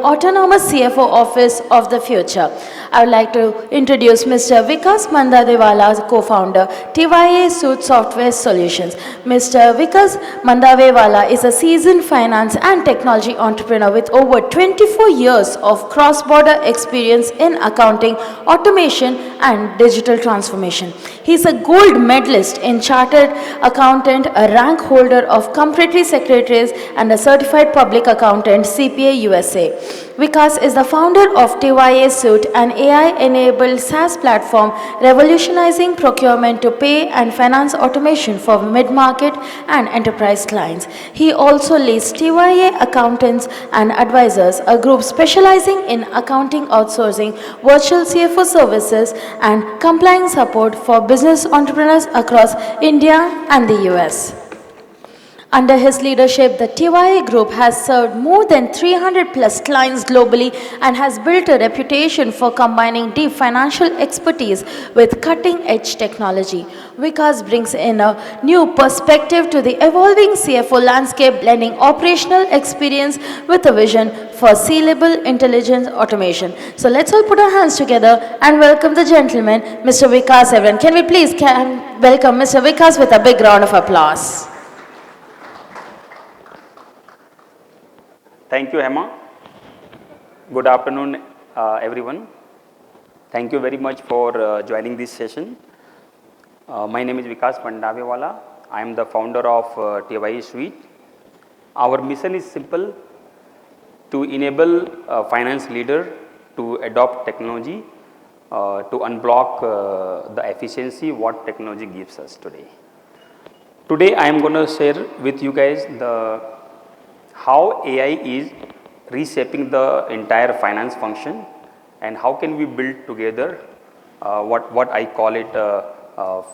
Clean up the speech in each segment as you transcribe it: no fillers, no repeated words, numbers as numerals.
autonomous CFO office of the future. I would like to introduce Mr. Vikas Mandawewala, co-founder, TYASuite Software Solutions. Mr. Vikas Mandawewala is a seasoned finance and technology entrepreneur with over 24 years of cross-border experience in accounting, automation, and digital transformation. He is a gold medalist in Chartered Accountant, a rank holder of Comparative Secretaries, and a certified public accountant, CPA USA. Vikas is the founder of TYASuite, an AI-enabled SaaS platform revolutionizing procurement to pay and finance automation for mid-market and enterprise clients. He also leads TYA Accountants and Advisors, a group specializing in accounting outsourcing, virtual CFO services, and compliance support for business entrepreneurs across India and the US. Under his leadership, the TYA Group has served more than 300 plus clients globally and has built a reputation for combining deep financial expertise with cutting-edge technology. Vikas brings in a new perspective to the evolving CFO landscape, blending operational experience with a vision for scalable intelligence automation. So let's all put our hands together and welcome the gentleman, Mr. Vikas. Everyone, can we please welcome Mr. Vikas with a big round of applause? Thank you, Emma. Good afternoon, everyone. Thank you very much for joining this session. My name is Vikas Mandawewala. I am the founder of TYASuite. Our mission is simple: to enable a finance leader to adopt technology to unblock the efficiency what technology gives us today. Today, I am going to share with you guys how AI is reshaping the entire finance function and how can we build together what I call it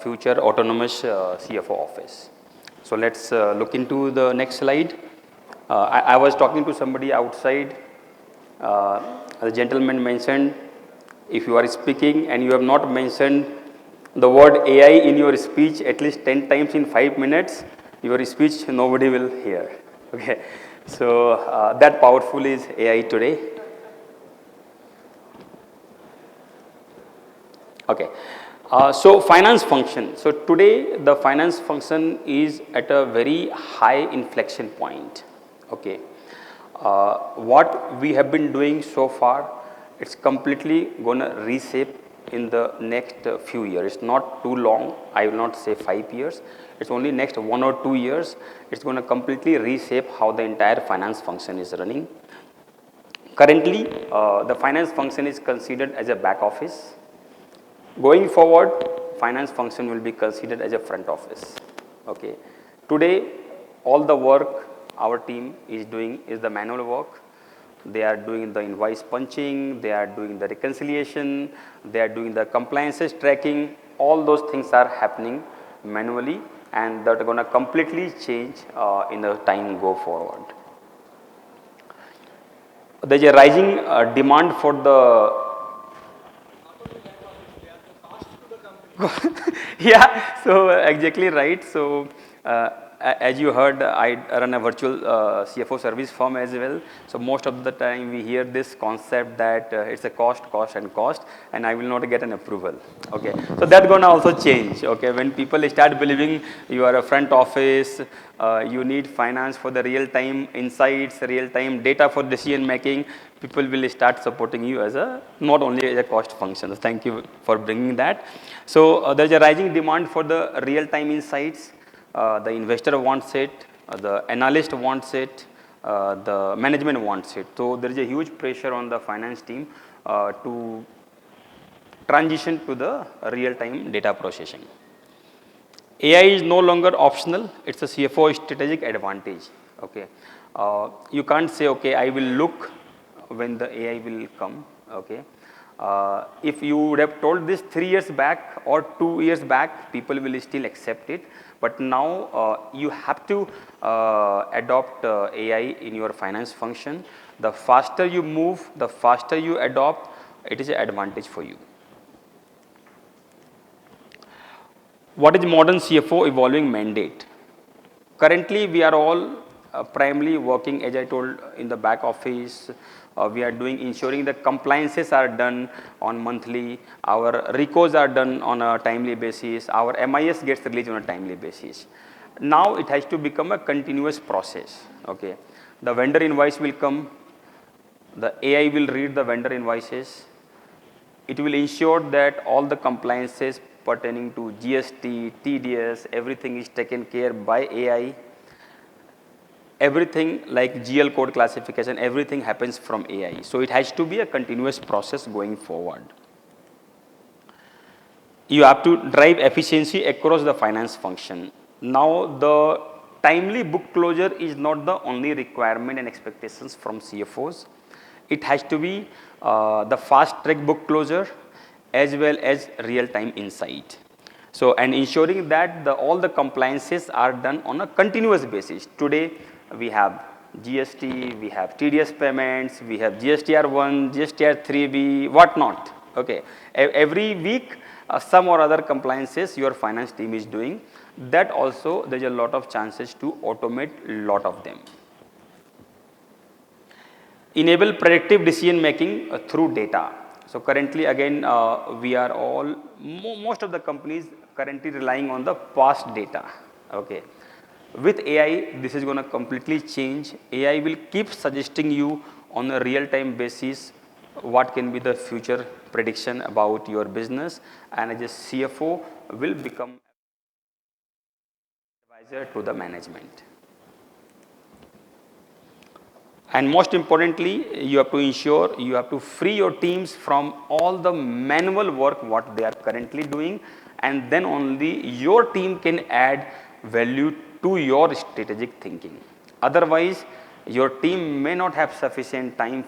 future autonomous CFO office. So let's look into the next slide. I was talking to somebody outside. The gentleman mentioned, if you are speaking and you have not mentioned the word AI in your speech at least 10 times in 5 minutes, your speech nobody will hear. Okay. So that powerful is AI today. Okay. So finance function. So today the finance function is at a very high inflection point. Okay. What we have been doing so far, it's completely going to reshape in the next few years. It's not too long. I will not say 5 years. It's only next 1 or 2 years. It's going to completely reshape how the entire finance function is running. Currently, the finance function is considered as a back office. Going forward, finance function will be considered as a front office. Okay. Today, all the work our team is doing is the manual work. They are doing the invoice punching, they are doing the reconciliation, they are doing the compliances tracking. All those things are happening manually, and that are going to completely change in the time go forward. There is a rising demand for the yeah, so exactly right. So as you heard, I run a virtual CFO service firm as well. So most of the time we hear this concept that it's a cost, and I will not get an approval. Okay, so that's going to also change. Okay, when people start believing you are a front office, you need finance for the real-time insights, real-time data for decision making, people will start supporting you as a not only as a cost function. So thank you for bringing that. So there's a rising demand for the real-time insights. The investor wants it, the analyst wants it, the management wants it. So there is a huge pressure on the finance team to transition to the real-time data processing. AI is no longer optional, it's a CFO strategic advantage. Okay. You can't say, okay, I will look when the AI will come. Okay. If you would have told this 3 years back or 2 years back, people will still accept it. But now you have to adopt AI in your finance function. The faster you move, the faster you adopt, it is an advantage for you. What is modern CFO evolving mandate? Currently, we are all primarily working, as I told, in the back office, We are doing ensuring the compliances are done on monthly, our recos are done on a timely basis, our MIS gets released on a timely basis. Now it has to become a continuous process. Okay. The vendor invoice will come, the AI will read the vendor invoices. It will ensure that all the compliances pertaining to GST, TDS, everything is taken care by AI. Everything like GL code classification, everything happens from AI. So it has to be a continuous process going forward. You have to drive efficiency across the finance function. Now the timely book closure is not the only requirement and expectations from CFOs. It has to be the fast track book closure as well as real time insight. So, and ensuring that all the compliances are done on a continuous basis. Today we have GST, we have TDS payments, we have GSTR1, GSTR3B, what not. Okay. Every week some or other compliances your finance team is doing. That also there is a lot of chances to automate lot of them. Enable predictive decision making through data. So currently again we are all, most of the companies currently relying on the past data. Okay. With AI this is going to completely change. AI will keep suggesting you on a real time basis what can be the future prediction about your business, and as a CFO will become advisor to the management. And most importantly, you have to ensure you have to free your teams from all the manual work what they are currently doing, and then only your team can add value to your strategic thinking. Otherwise, your team may not have sufficient time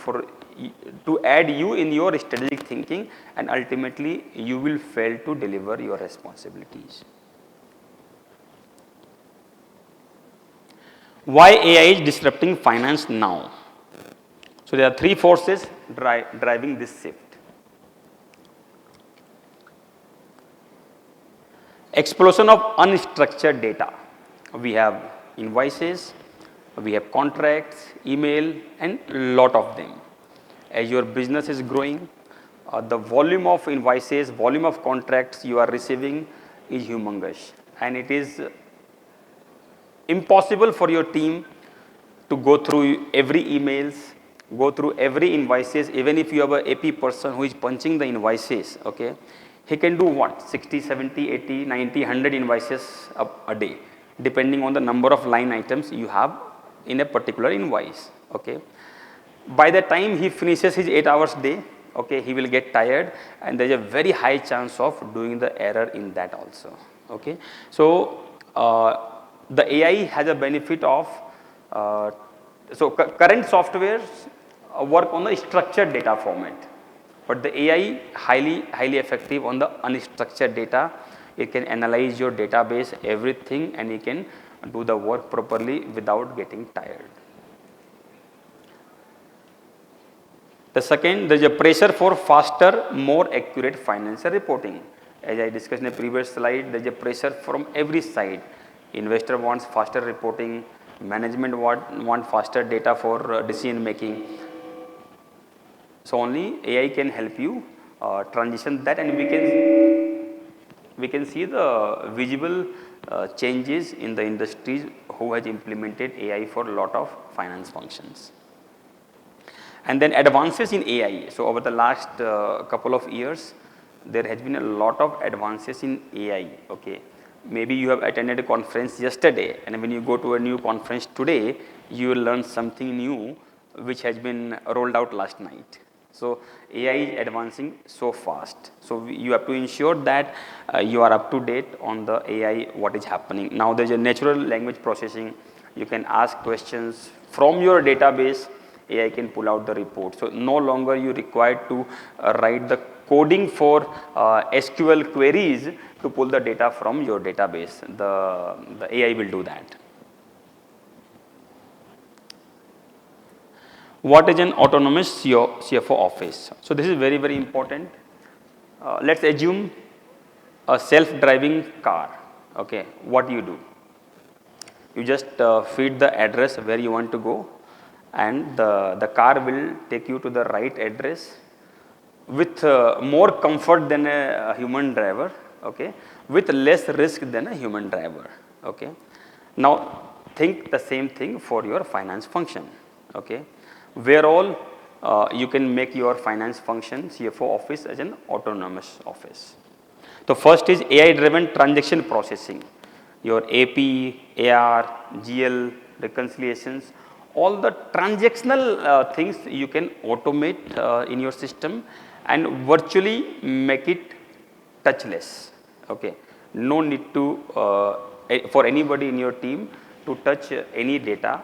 to add you in your strategic thinking, and ultimately you will fail to deliver your responsibilities. Why AI is disrupting finance now? So there are three forces driving this shift. Explosion of unstructured data. We have invoices, we have contracts, email, and lot of them. As your business is growing, the volume of invoices, volume of contracts you are receiving is humongous, and it is impossible for your team to go through every emails, go through every invoices. Even if you have a AP person who is punching the invoices, okay, he can do what, 60, 70, 80, 90, 100 invoices a day, depending on the number of line items you have in a particular invoice. Okay. By the time he finishes his 8 hours day, okay, he will get tired, and there is a very high chance of doing the error in that also. Okay. So the AI has a benefit of, current softwares work on the structured data format, but the AI highly effective on the unstructured data. It can analyze your database, everything, and it can do the work properly without getting tired. The second, there is a pressure for faster, more accurate financial reporting. As I discussed in the previous slide, there is a pressure from every side. Investor wants faster reporting, management want faster data for decision making. So only AI can help you transition that, and we can see the visible changes in the industries who has implemented AI for a lot of finance functions. And then advances in AI. So over the last couple of years, there has been a lot of advances in AI. Okay. Maybe you have attended a conference yesterday, and when you go to a new conference today, you will learn something new which has been rolled out last night. So AI is advancing so fast. So you have to ensure that you are up to date on the AI, what is happening. Now there is a natural language processing. You can ask questions from your database. AI can pull out the report. So no longer you required to write the coding for SQL queries to pull the data from your database. The AI will do that. What is an autonomous CFO office? So this is very important. Let's assume a self-driving car. Okay, what do? You just feed the address where you want to go, and the car will take you to the right address with more comfort than a human driver, okay, with less risk than a human driver. Okay. Now think the same thing for your finance function, okay, where all you can make your finance function CFO office as an autonomous office. So first is AI driven transaction processing, your AP, AR, GL, reconciliations, all the transactional things you can automate in your system and virtually make it touchless. Okay. No need to for anybody in your team to touch any data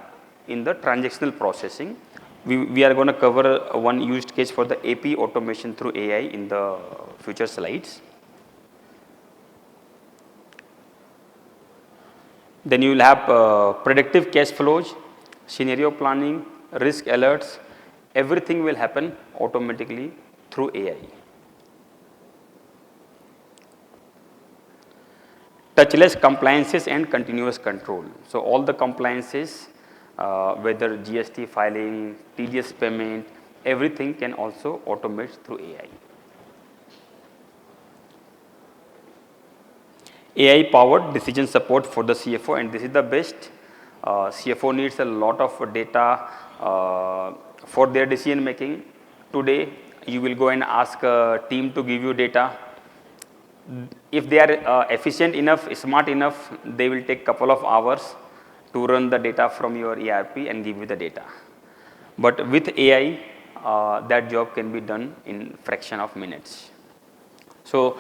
in the transactional processing. We are going to cover one used case for the AP automation through AI in the future slides. Then you will have predictive cash flows, scenario planning, risk alerts, everything will happen automatically through AI. Touchless compliances and continuous control. So all the compliances, whether GST filing, TDS payment, everything can also automate through AI. AI powered decision support for the CFO, and this is the best. CFO needs a lot of data for their decision making. Today, you will go and ask a team to give you data. If they are efficient enough, smart enough, they will take couple of hours to run the data from your ERP and give you the data. But with AI, that job can be done in fraction of minutes. So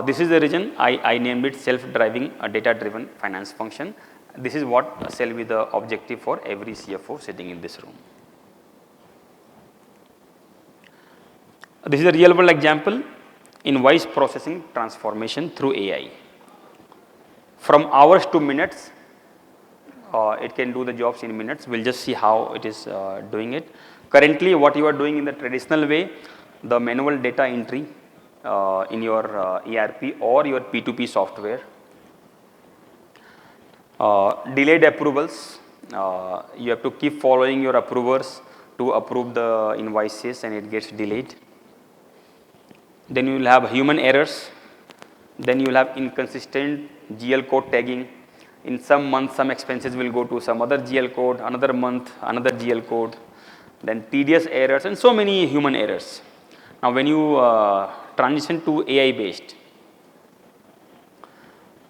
this is the reason I named it self-driving data-driven finance function. This is what shall be the objective for every CFO sitting in this room. This is a real world example, invoice processing transformation through AI. From hours to minutes, it can do the jobs in minutes. We'll just see how it is doing it. Currently, what you are doing in the traditional way, the manual data entry in your ERP or your P2P software. Delayed approvals, you have to keep following your approvers to approve the invoices and it gets delayed. Then you will have human errors, then you will have inconsistent GL code tagging. In some month, some expenses will go to some other GL code, another month, another GL code, then tedious errors and so many human errors. Now when you transition to AI based,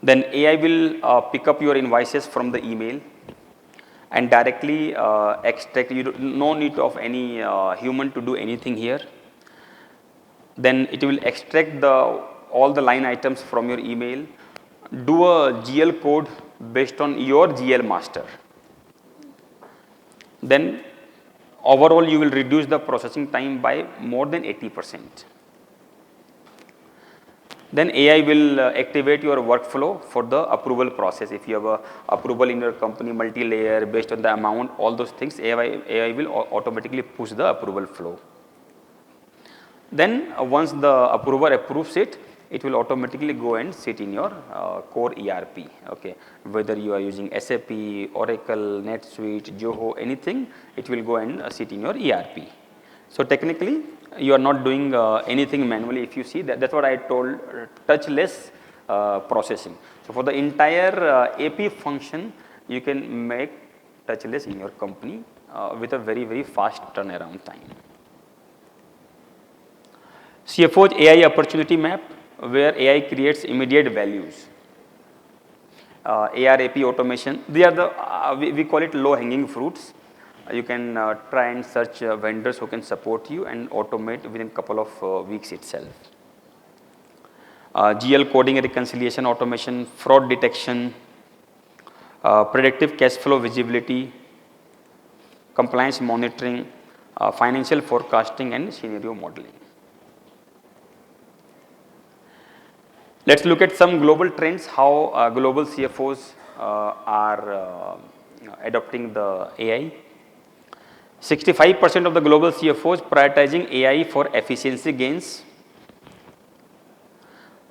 then AI will pick up your invoices from the email and directly extract. No need of any human to do anything here. Then it will extract all the line items from your email, do a GL code based on your GL master. Then overall you will reduce the processing time by more than 80%. Then AI will activate your workflow for the approval process. If you have a approval in your company, multi-layer based on the amount, all those things, AI will automatically push the approval flow. Then once the approver approves it, it will automatically go and sit in your core ERP. Okay, whether you are using SAP, Oracle, NetSuite, Zoho, anything, it will go and sit in your ERP. So technically, you are not doing anything manually. If you see that, that's what I told, touchless processing. So for the entire AP function, you can make touchless in your company with a very fast turnaround time. CFO's AI opportunity map, where AI creates immediate values. AR AP automation, they are the we call it low hanging fruits. You can try and search vendors who can support you and automate within a couple of weeks itself. GL coding and reconciliation automation, fraud detection, predictive cash flow visibility, compliance monitoring, financial forecasting and scenario modeling. Let's look at some global trends, how global CFOs are adopting the AI. 65% of the global CFOs prioritizing AI for efficiency gains.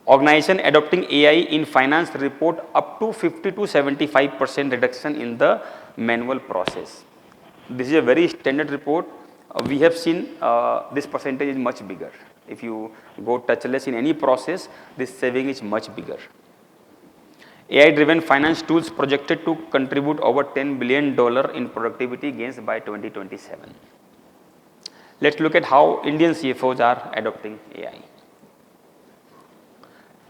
Organization adopting AI in finance report up to 50 to 75% reduction in the manual process. This is a very standard report. We have seen this percentage is much bigger. If you go touchless in any process, this saving is much bigger. AI-driven finance tools projected to contribute over $10 billion in productivity gains by 2027. Let's look at how Indian CFOs are adopting AI.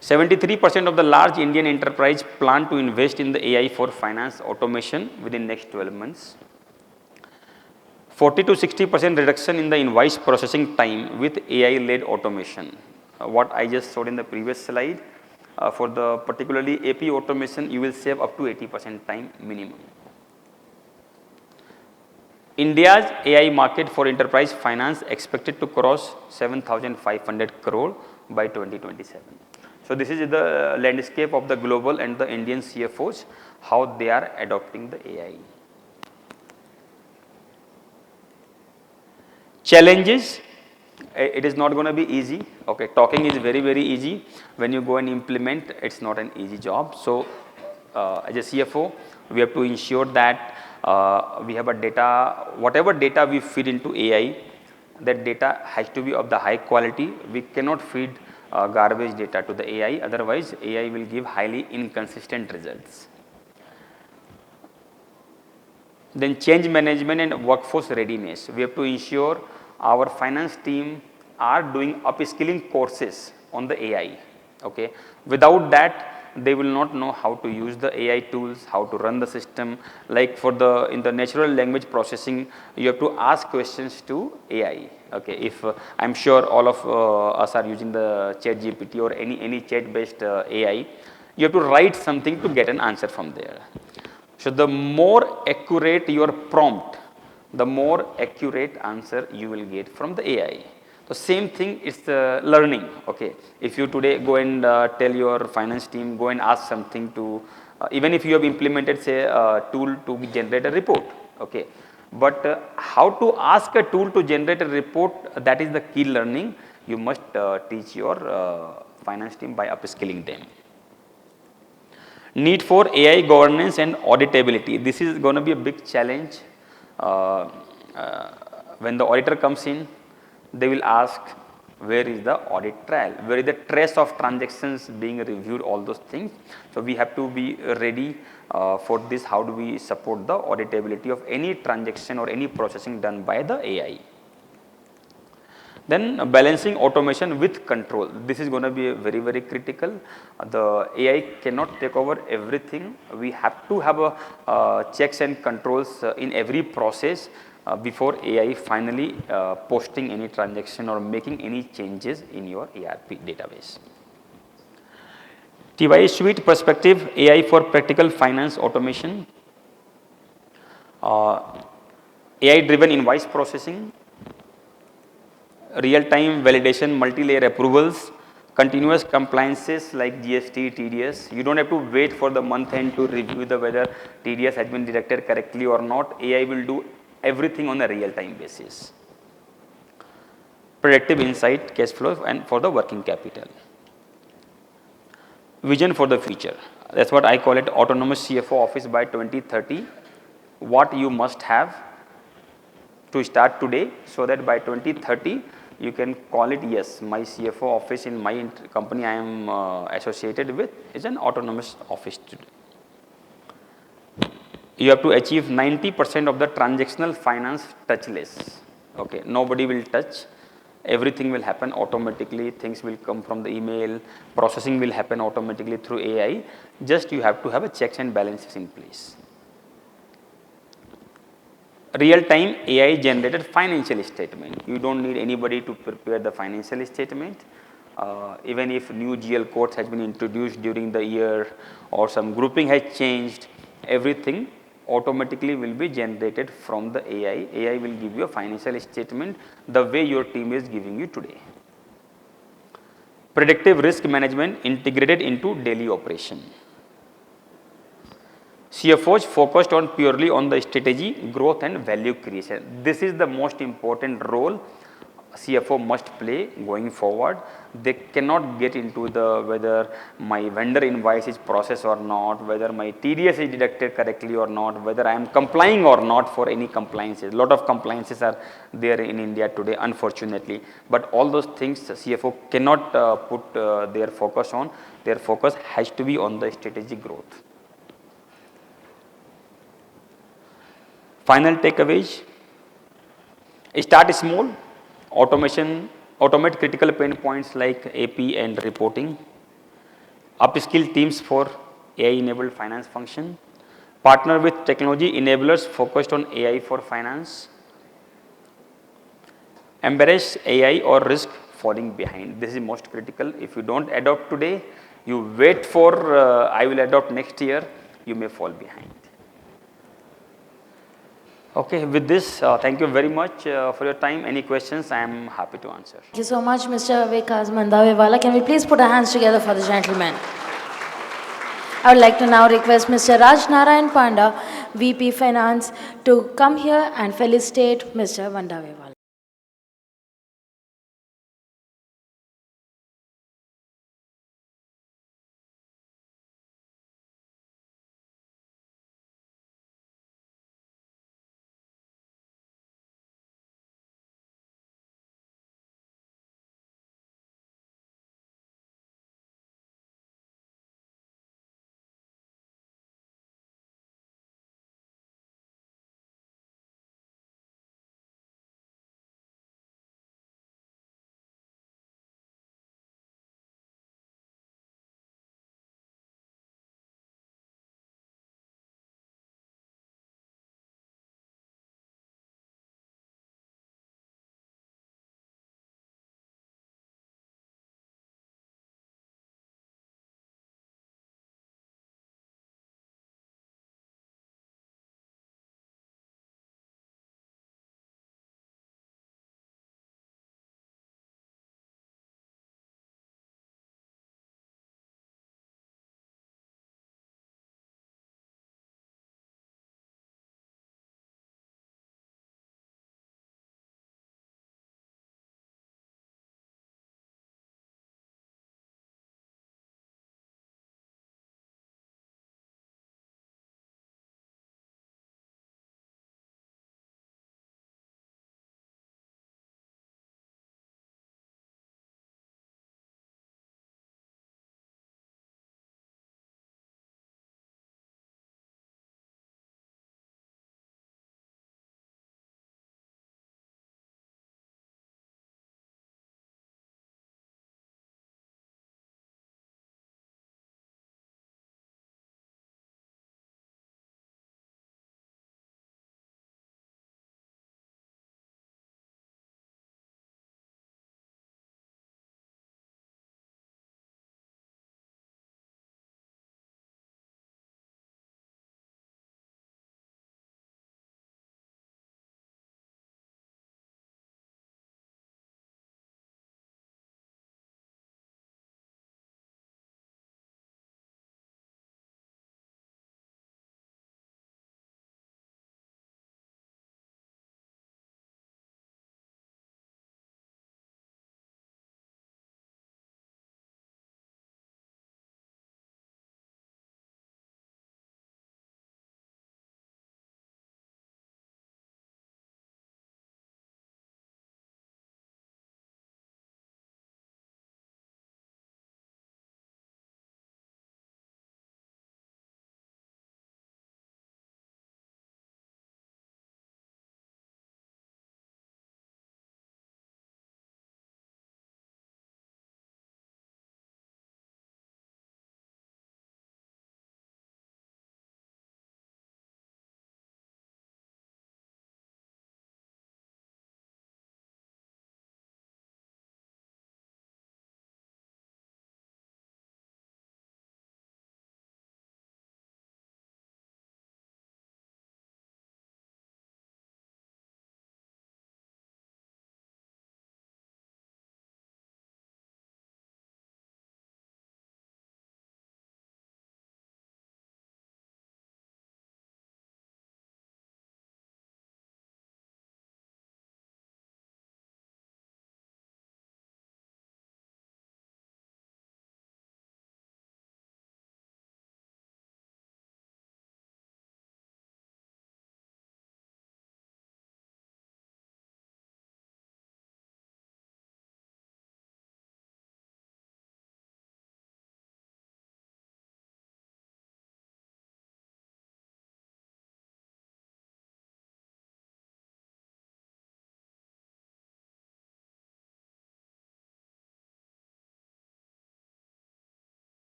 73% of the large Indian enterprise plan to invest in the AI for finance automation within next 12 months. 40 to 60% reduction in the invoice processing time with AI-led automation. What I just showed in the previous slide, for the particularly AP automation, you will save up to 80% time minimum. India's AI market for enterprise finance expected to cross 7,500 crore by 2027. So this is the landscape of the global and the Indian CFOs, how they are adopting the AI. Challenges, it is not going to be easy. Okay, talking is very, very easy. When you go and implement, it's not an easy job. So as a CFO, we have to ensure that we have a data, whatever data we feed into AI, that data has to be of the high quality. We cannot feed garbage data to the AI, otherwise AI will give highly inconsistent results. Then change management and workforce readiness. We have to ensure our finance team are doing upskilling courses on the AI. Okay. Without that, they will not know how to use the AI tools, how to run the system. Like for the in the natural language processing, you have to ask questions to AI. Okay. If I'm sure all of us are using the chat GPT or any chat based AI, you have to write something to get an answer from there. So the more accurate your prompt, the more accurate answer you will get from the AI. The same thing is the learning. Okay, if you today go and tell your finance team, go and ask something to, even if you have implemented say a tool to generate a report. Okay, but how to ask a tool to generate a report, that is the key learning. You must teach your finance team by upskilling them. Need for AI governance and auditability. This is going to be a big challenge. When the auditor comes in, they will ask, where is the audit trail? Where is the trace of transactions being reviewed, all those things. So we have to be ready for this. How do we support the auditability of any transaction or any processing done by the AI? Then balancing automation with control. This is going to be very, very critical. The AI cannot take over everything. We have to have a checks and controls in every process before AI finally posting any transaction or making any changes in your ERP database. TYASuite perspective, AI for practical finance automation, AI driven invoice processing, real-time validation, multi-layer approvals, continuous compliances like GST, TDS. You don't have to wait for the month end to review the whether TDS has been deducted correctly or not. AI will do everything on a real-time basis. Predictive insight, cash flow, and for the working capital. Vision for the future. That's what I call it, autonomous CFO office by 2030. What you must have to start today, so that by 2030 you can call it, yes, my CFO office in my company I am associated with is an autonomous office today. You have to achieve 90% of the transactional finance touchless. Okay, nobody will touch. Everything will happen automatically. Things will come from the email. Processing will happen automatically through AI. Just you have to have a checks and balances in place. Real-time AI generated financial statement. You don't need anybody to prepare the financial statement. Even if new GL codes has been introduced during the year or some grouping has changed, everything automatically will be generated from the AI. AI will give you a financial statement the way your team is giving you today. Predictive risk management integrated into daily operation. CFOs focused on purely on the strategy, growth and value creation. This is the most important role CFO must play going forward. They cannot get into the whether my vendor invoice is processed or not, whether my TDS is deducted correctly or not, whether I am complying or not for any compliances. A lot of compliances are there in India today, unfortunately. But all those things CFO cannot put their focus on. Their focus has to be on the strategic growth. Final takeaways: start small, automate critical pain points like AP and reporting, upskill teams for AI-enabled finance function, partner with technology enablers focused on AI for finance, embrace AI or risk falling behind. This is most critical. If you don't adopt today, you wait for I will adopt next year, you may fall behind. Okay, with this, thank you very much for your time. Any questions, I am happy to answer. Thank you so much, Mr. Vikas Mandawewala. Can we please put our hands together for the gentleman? I would like to now request Mr. Raj Narayan Panda, VP Finance, to come here and felicitate Mr. Mandawewala.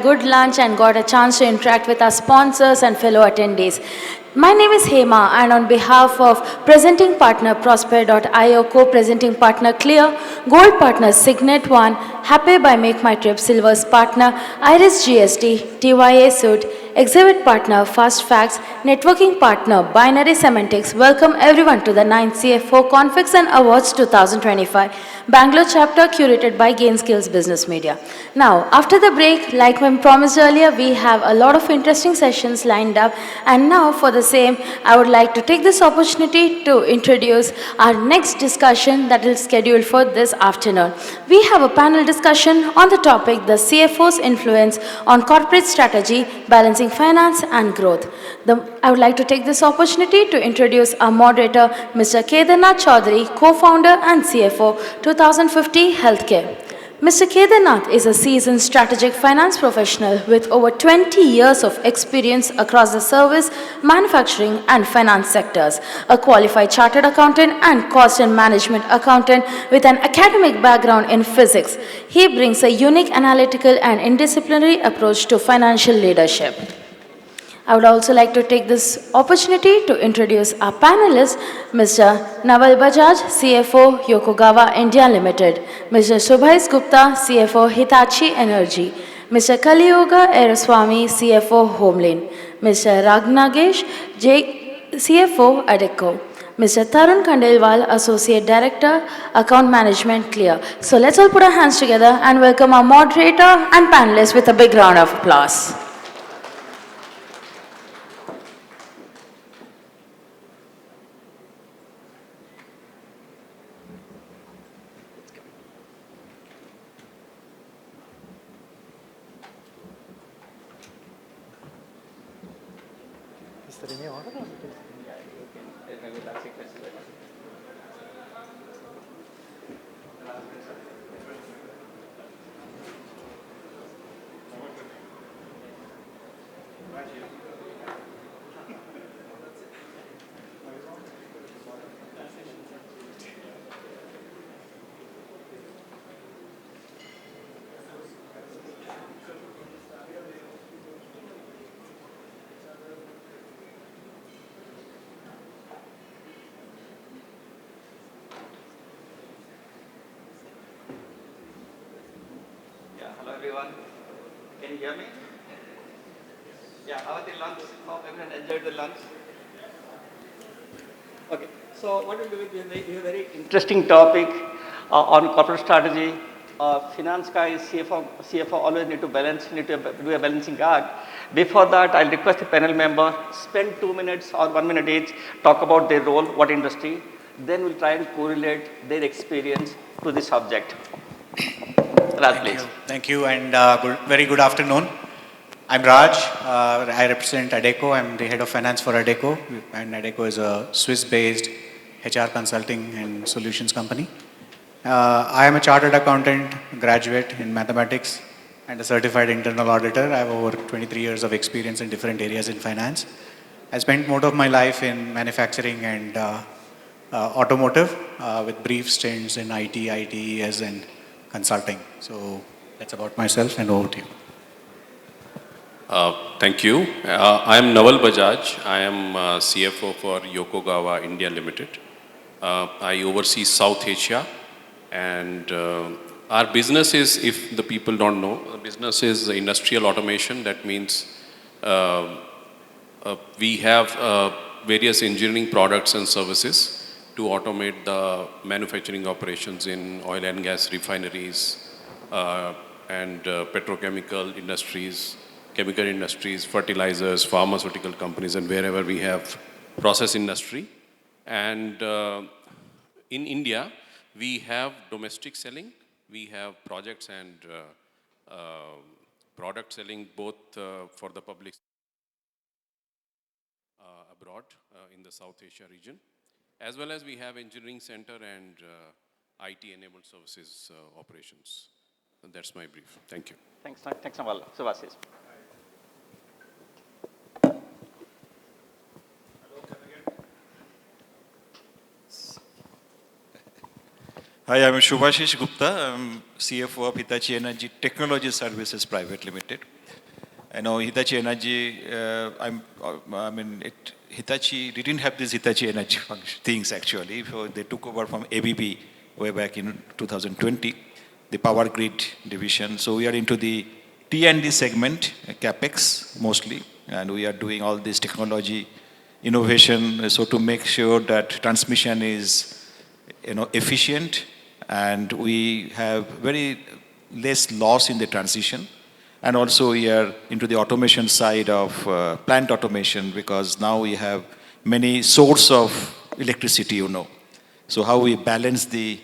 Good lunch and got a chance to interact with our sponsors and fellow attendees. My name is Hema, and on behalf of presenting partner Prosper.io, co-presenting partner Clear, gold partner Signet One, Happy by Make My Trip, Silver's partner Iris GST, TYASuite, exhibit partner Fast Facts, networking partner Binary Semantics. Welcome everyone to the 9th CFO Conflicts and Awards 2025, Bangalore chapter curated by Gain Skills Business Media. Now, after the break, like I promised earlier, we have a lot of interesting sessions lined up, and now for the same, I would like to take this opportunity to introduce our next discussion that is scheduled for this afternoon. We have a panel discussion on the topic, the CFO's influence on corporate strategy, balancing finance and growth. I would like to take this opportunity to introduce our moderator, Mr. Kedarnath Chaudhary, co-founder and CFO, 2050 Healthcare. Mr. Kedarnath is a seasoned strategic finance professional with over 20 years of experience across the service, manufacturing, and finance sectors. A qualified chartered accountant and cost and management accountant with an academic background in physics, he brings a unique analytical and interdisciplinary approach to financial leadership. I would also like to take this opportunity to introduce our panelists, Mr. Naval Bajaj, CFO, Yokogawa India Limited, Mr. Subhais Gupta, CFO, Hitachi Energy, Mr. Kaliyoga Eraswamy, CFO, Homelane, Mr. Ragnagesh, CFO, Adecco, Mr. Tarun Khandelwal, Associate Director, Account Management, Clear. So let's all put our hands together and welcome our moderator and panelists with a big round of applause. Hello everyone. Can you hear me? Yeah, how was the lunch? Hope everyone enjoyed the lunch. Okay, so what we'll do is a very interesting topic on corporate strategy. Finance guys, CFO always need to do a balancing act. Before that, I'll request the panel member spend 2 minutes or 1 minute each, talk about their role, what industry. Then we'll try and correlate their experience to the subject. Raj, please. Thank you, and very good afternoon. I'm Raj. I represent Adecco. I'm the head of finance for Adecco, and Adecco is a Swiss-based HR consulting and solutions company. I am a chartered accountant, graduate in mathematics, and a certified internal auditor. I have over 23 years of experience in different areas in finance. I spent most of my life in manufacturing and automotive, with brief stints in IT, ITES, and consulting. So that's about myself, and over to you. Thank you. I am Naval Bajaj. I am CFO for Yokogawa India Limited. I oversee South Asia, and our business is, if the people don't know, the business is industrial automation. That means we have various engineering products and services to automate the manufacturing operations in oil and gas refineries and petrochemical industries, chemical industries, fertilizers, pharmaceutical companies, and wherever we have process industry. And in India, we have domestic selling, we have projects and product selling both for the public abroad in the South Asia region, as well as we have engineering center and IT-enabled services operations. And that's my brief. Thank you. Thanks, Naval. Subhasis. Hi, I'm Subhashish Gupta. I'm CFO of Hitachi Energy Technology Services Private Limited. I know Hitachi Energy, Hitachi didn't have these Hitachi Energy things actually. So they took over from ABB way back in 2020, the power grid division. So we are into the T&D segment, CapEx mostly, and we are doing all this technology innovation, so to make sure that transmission is, efficient, and we have very less loss in the transition. And also we are into the automation side of plant automation, because now we have many source of electricity, So how we balance the,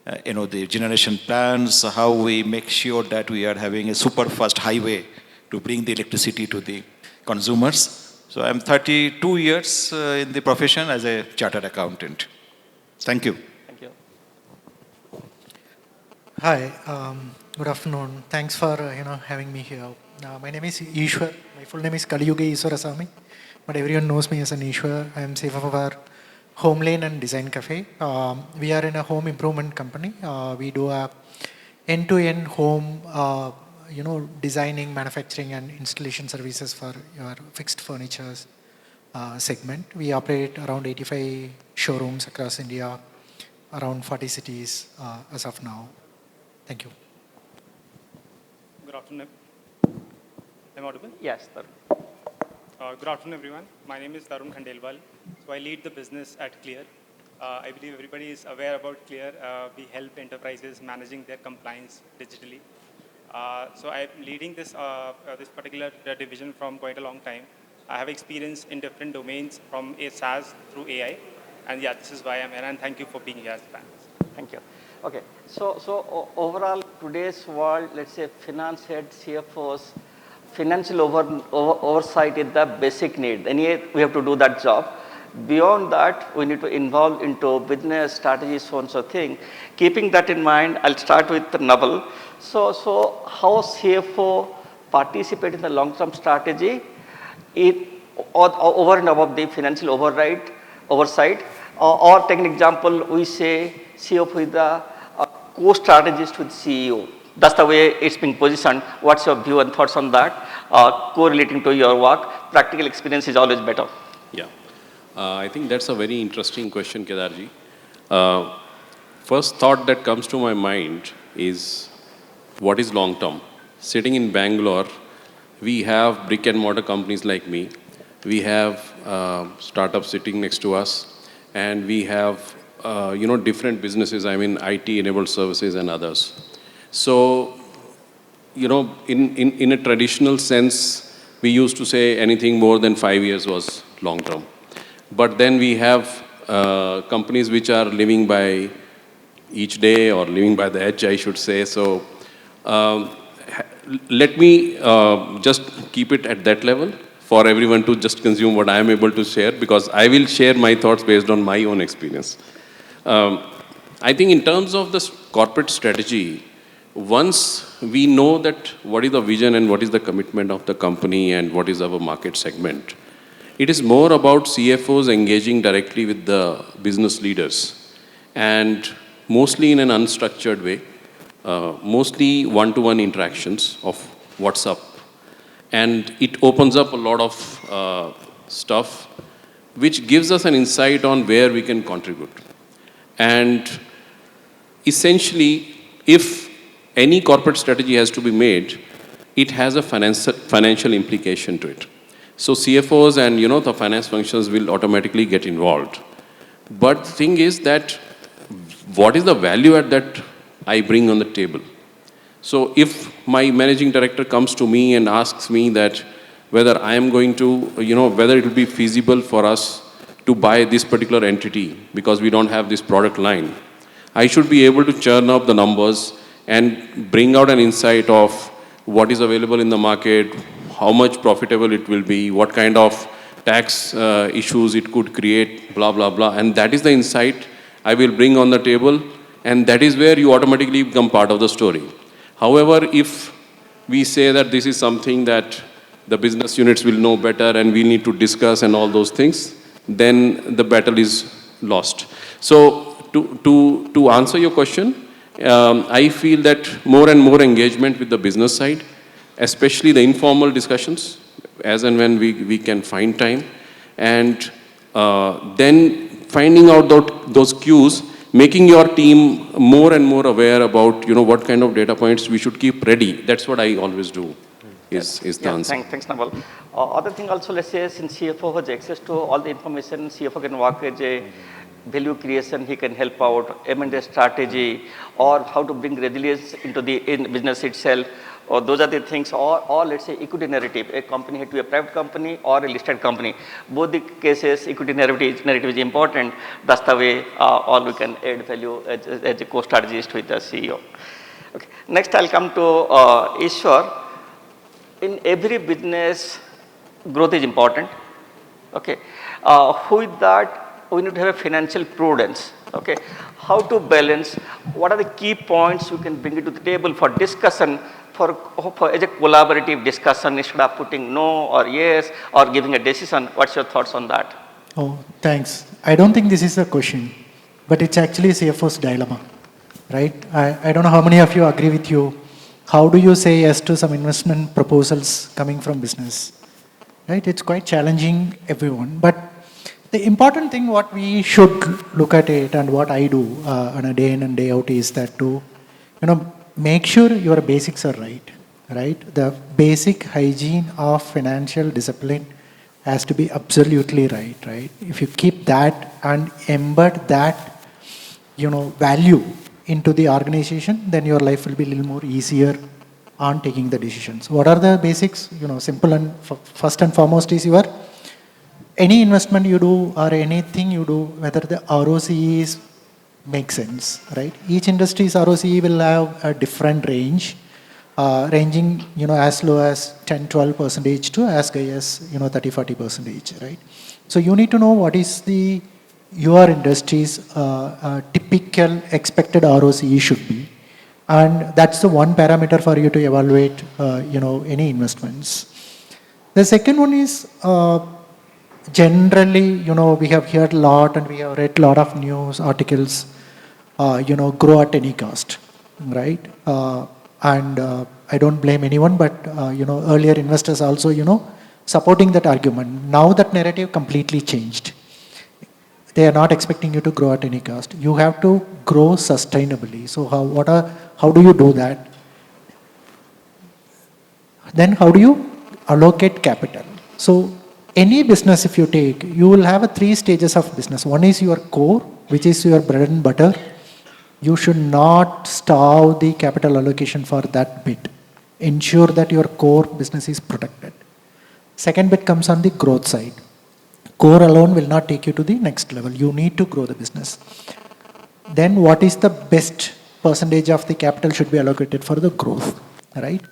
the generation plants, how we make sure that we are having a super fast highway to bring the electricity to the consumers. So I'm 32 years in the profession as a chartered accountant. Thank you. Thank you. Hi, good afternoon. Thanks for having me here. My name is Ishwar. My full name is Kaliyuga Iswarasamy, but everyone knows me as an Ishwar. I am CFO of our Home Lane and Design Cafe. We are in a home improvement company. We do a end-to-end home, designing, manufacturing, and installation services for your fixed furnitures segment. We operate around 85 showrooms across India, around 40 cities as of now. Thank you. Good afternoon. Am I audible? Yes, sir. Good afternoon, everyone. My name is Tarun Khandelwal. So I lead the business at Clear. I believe everybody is aware about Clear. We help enterprises managing their compliance digitally. So I'm leading this particular division from quite a long time. I have experience in different domains from a SaaS through AI. And yeah, this is why I'm here. And thank you for being here as fans. Thank you. Okay, so overall, today's world, let's say finance head, CFOs, financial oversight is the basic need. Anyway, we have to do that job. Beyond that, we need to involve into business strategy, so on so thing. Keeping that in mind, I'll start with Naval. So how CFO participate in the long-term strategy over and above the financial oversight, or take an example, we say CFO is the co-strategist with CEO. That's the way it's being positioned. What's your view and thoughts on that? Correlating to your work, practical experience is always better. Yeah. I think that's a very interesting question, Kedarji. First thought that comes to my mind is, what is long term? Sitting in Bangalore, we have brick and mortar companies like me. We have startups sitting next to us, and we have different businesses, IT-enabled services and others. So, in a traditional sense, we used to say anything more than 5 years was long term. But then we have companies which are living by each day, or living by the edge, I should say. So let me just keep it at that level for everyone to just consume what I am able to share, because I will share my thoughts based on my own experience. I think in terms of this corporate strategy, once we know that what is the vision and what is the commitment of the company and what is our market segment, it is more about CFOs engaging directly with the business leaders, and mostly in an unstructured way, mostly one-to-one interactions of what's up. And it opens up a lot of stuff which gives us an insight on where we can contribute. And essentially, if any corporate strategy has to be made, it has a financial implication to it. So CFOs and the finance functions will automatically get involved. But the thing is that what is the value add that I bring on the table? So if my managing director comes to me and asks me that whether I am going to, whether it will be feasible for us to buy this particular entity because we don't have this product line, I should be able to churn up the numbers and bring out an insight of what is available in the market, how much profitable it will be, what kind of tax issues it could create, blah, blah, blah. And that is the insight I will bring on the table, and that is where you automatically become part of the story. However, if we say that this is something that the business units will know better and we need to discuss and all those things, then the battle is lost. So to answer your question, I feel that more and more engagement with the business side, especially the informal discussions, as and when we can find time, and then finding out those cues, making your team more and more aware about, what kind of data points we should keep ready. That's what I always do, is the answer. Thanks, Naval. Other thing also, let's say, since CFO has access to all the information, CFO can work as a value creation, he can help out, M&A strategy, or how to bring resilience into the business itself. Or those are the things, or let's say equity narrative. A company had to be a private company or a listed company. Both the cases, equity narrative is important. That's the way all we can add value as a co-strategist with the CEO. Okay. Next, I'll come to Ishwar. In every business, growth is important. Okay. With that, we need to have a financial prudence. Okay. How to balance? What are the key points you can bring it to the table for discussion? For as a collaborative discussion instead of putting no or yes or giving a decision. What's your thoughts on that? Oh, thanks. I don't think this is a question, but it's actually CFO's dilemma, right? I don't know how many of you agree with you. How do you say yes to some investment proposals coming from business, right? It's quite challenging everyone, but the important thing what we should look at it and what I do on a day in and day out is that to, make sure your basics are right? The basic hygiene of financial discipline has to be absolutely right? If you keep that and embed that, value into the organization, then your life will be a little more easier on taking the decisions. What are the basics? Simple and first and foremost is any investment you do or anything you do, whether the ROCEs make sense, right? Each industry's ROCE will have a different range, ranging, as low as 10-12% to as high as, 30-40%, right? So you need to know what is your industry's typical expected ROCE should be. And that's the one parameter for you to evaluate, any investments. The second one is, generally, we have heard a lot and we have read a lot of news articles, grow at any cost, right? And I don't blame anyone, but, earlier investors also, supporting that argument. Now that narrative completely changed. They are not expecting you to grow at any cost. You have to grow sustainably. So how do you do that? Then how do you allocate capital? So any business if you take, you will have 3 stages of business. One is your core, which is your bread and butter. You should not starve the capital allocation for that bit. Ensure that your core business is protected. Second bit comes on the growth side. Core alone will not take you to the next level. You need to grow the business. Then what is the best percentage of the capital should be allocated for the growth, right?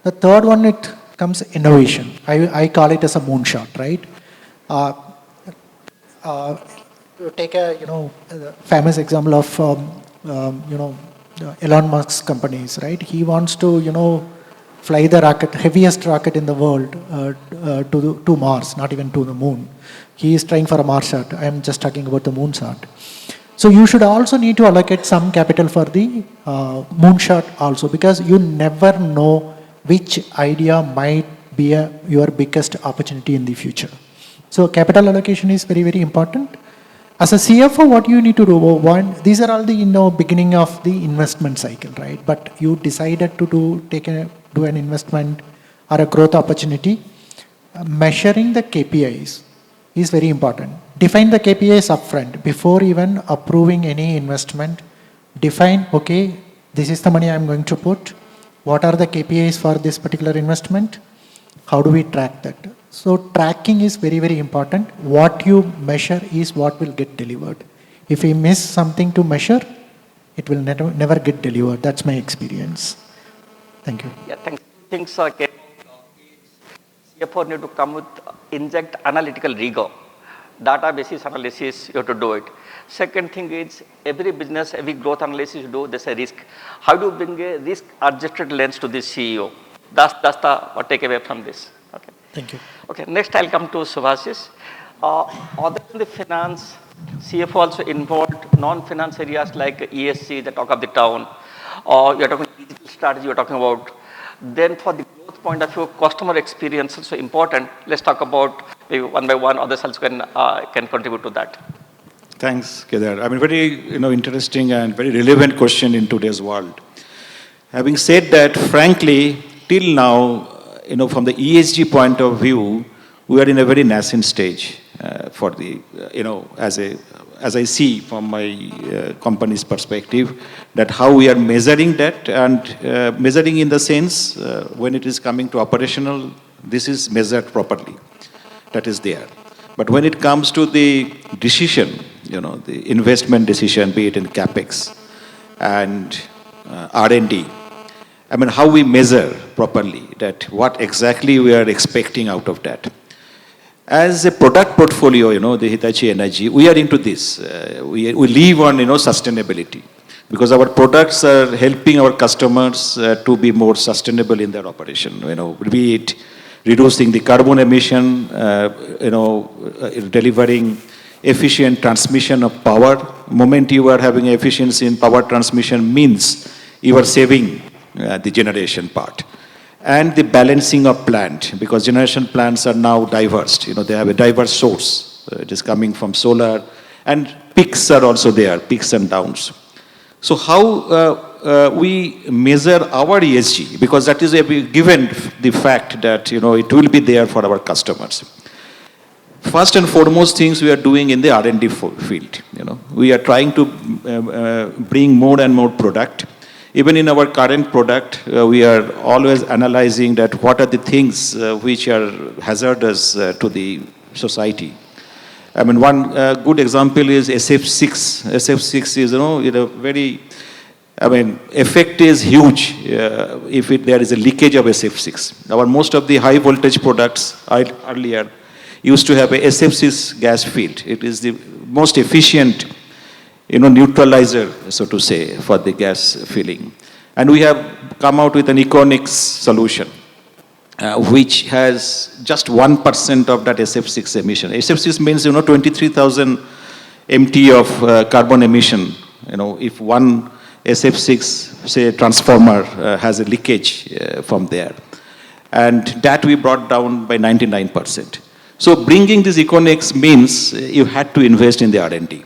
The third one, it comes innovation. I call it as a moonshot, right? Take a famous example of Elon Musk's companies, right? He wants to fly the heaviest rocket in the world to Mars, not even to the moon. He is trying for a Mars shot. I am just talking about the moon shot. So you should also need to allocate some capital for the moonshot also, because you never know which idea might be your biggest opportunity in the future. So capital allocation is very, very important. As a CFO, what you need to do, one, these are all the beginning of the investment cycle, right? But you decided to do an investment or a growth opportunity. Measuring the KPIs is very important. Define the KPIs upfront before even approving any investment. Define, okay, this is the money I'm going to put. What are the KPIs for this particular investment? How do we track that? So tracking is very, very important. What you measure is what will get delivered. If we miss something to measure, it will never get delivered. That's my experience. Thank you. Yeah, thanks. Things CFO need to come with, inject analytical rigor. Data basis analysis, you have to do it. Second thing is, every business, every growth analysis you do, there's a risk. How do you bring a risk-adjusted lens to this CEO? That's the what takeaway from this. Okay. Thank you. Okay, next I'll come to Subhasis. Other than the finance, CFO also involved non-finance areas like ESG, the talk of the town, or you're talking digital strategy you're talking about. Then for the growth point of view, customer experience is so important. Let's talk about maybe one by one, others also can contribute to that. Thanks, Kedar. I mean, very interesting and very relevant question in today's world. Having said that, frankly, till now, from the ESG point of view, we are in a very nascent stage for the, as I see from my company's perspective, that how we are measuring that and measuring in the sense when it is coming to operational, this is measured properly. That is there. But when it comes to the decision, the investment decision, be it in CapEx and R&D, I mean, how we measure properly that what exactly we are expecting out of that. As a product portfolio, the Hitachi Energy, we are into this. We live on, sustainability because our products are helping our customers to be more sustainable in their operation. Be it reducing the carbon emission, delivering efficient transmission of power. Moment you are having efficiency in power transmission means you are saving the generation part. And the balancing of plant, because generation plants are now diverse. They have a diverse source. It is coming from solar, and peaks are also there, peaks and downs. So how we measure our ESG, because that is given the fact that it will be there for our customers. First and foremost things we are doing in the R&D field. We are trying to bring more and more product. Even in our current product, we are always analyzing that what are the things which are hazardous to the society. I mean, one good example is SF6. SF6 is, very, effect is huge if there is a leakage of SF6. Most of the high voltage products earlier used to have a SF6 gas field. It is the most efficient neutralizer, so to say, for the gas filling. And we have come out with an Econics solution, which has just 1% of that SF6 emission. SF6 means, 23,000 MT of carbon emission. If one SF6, say, transformer has a leakage from there. And that we brought down by 99%. So bringing this Econics means you had to invest in the R&D.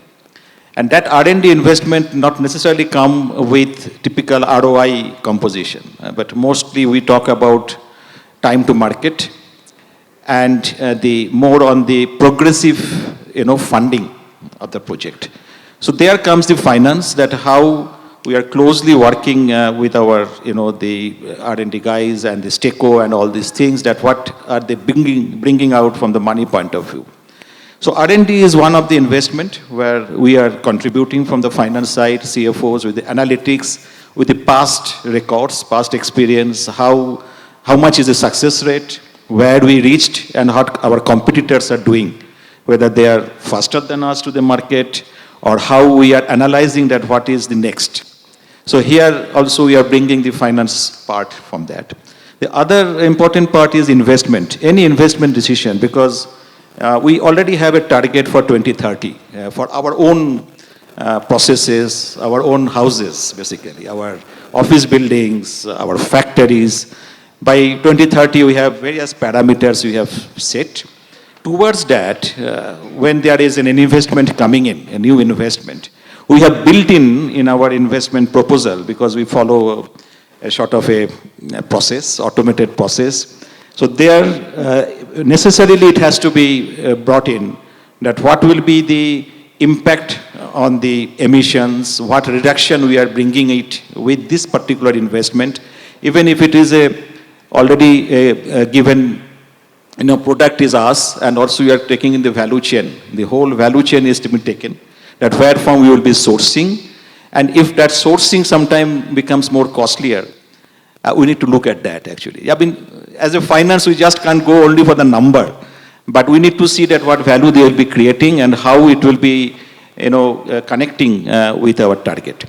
And that R&D investment not necessarily come with typical ROI composition, but mostly we talk about time to market and the more on the progressive, funding of the project. So there comes the finance, that how we are closely working with our, the R&D guys and the STECO and all these things, that what are they bringing out from the money point of view. So R&D is one of the investment where we are contributing from the finance side, CFOs with the analytics, with the past records, past experience, how much is the success rate, where we reached and how our competitors are doing, whether they are faster than us to the market or how we are analyzing that what is the next. So here also we are bringing the finance part from that. The other important part is investment, any investment decision, because we already have a target for 2030 for our own processes, our own houses, basically, our office buildings, our factories. By 2030, we have various parameters we have set. Towards that, when there is an investment coming in, a new investment, we have built in our investment proposal, because we follow a sort of a process, automated process. So there, necessarily it has to be brought in that what will be the impact on the emissions, what reduction we are bringing it with this particular investment, even if it is already a given product is ours, and also we are taking in the value chain. The whole value chain is to be taken, that where from we will be sourcing, and if that sourcing sometime becomes more costlier, we need to look at that actually. As a finance, we just can't go only for the number, but we need to see that what value they will be creating and how it will be, connecting with our target.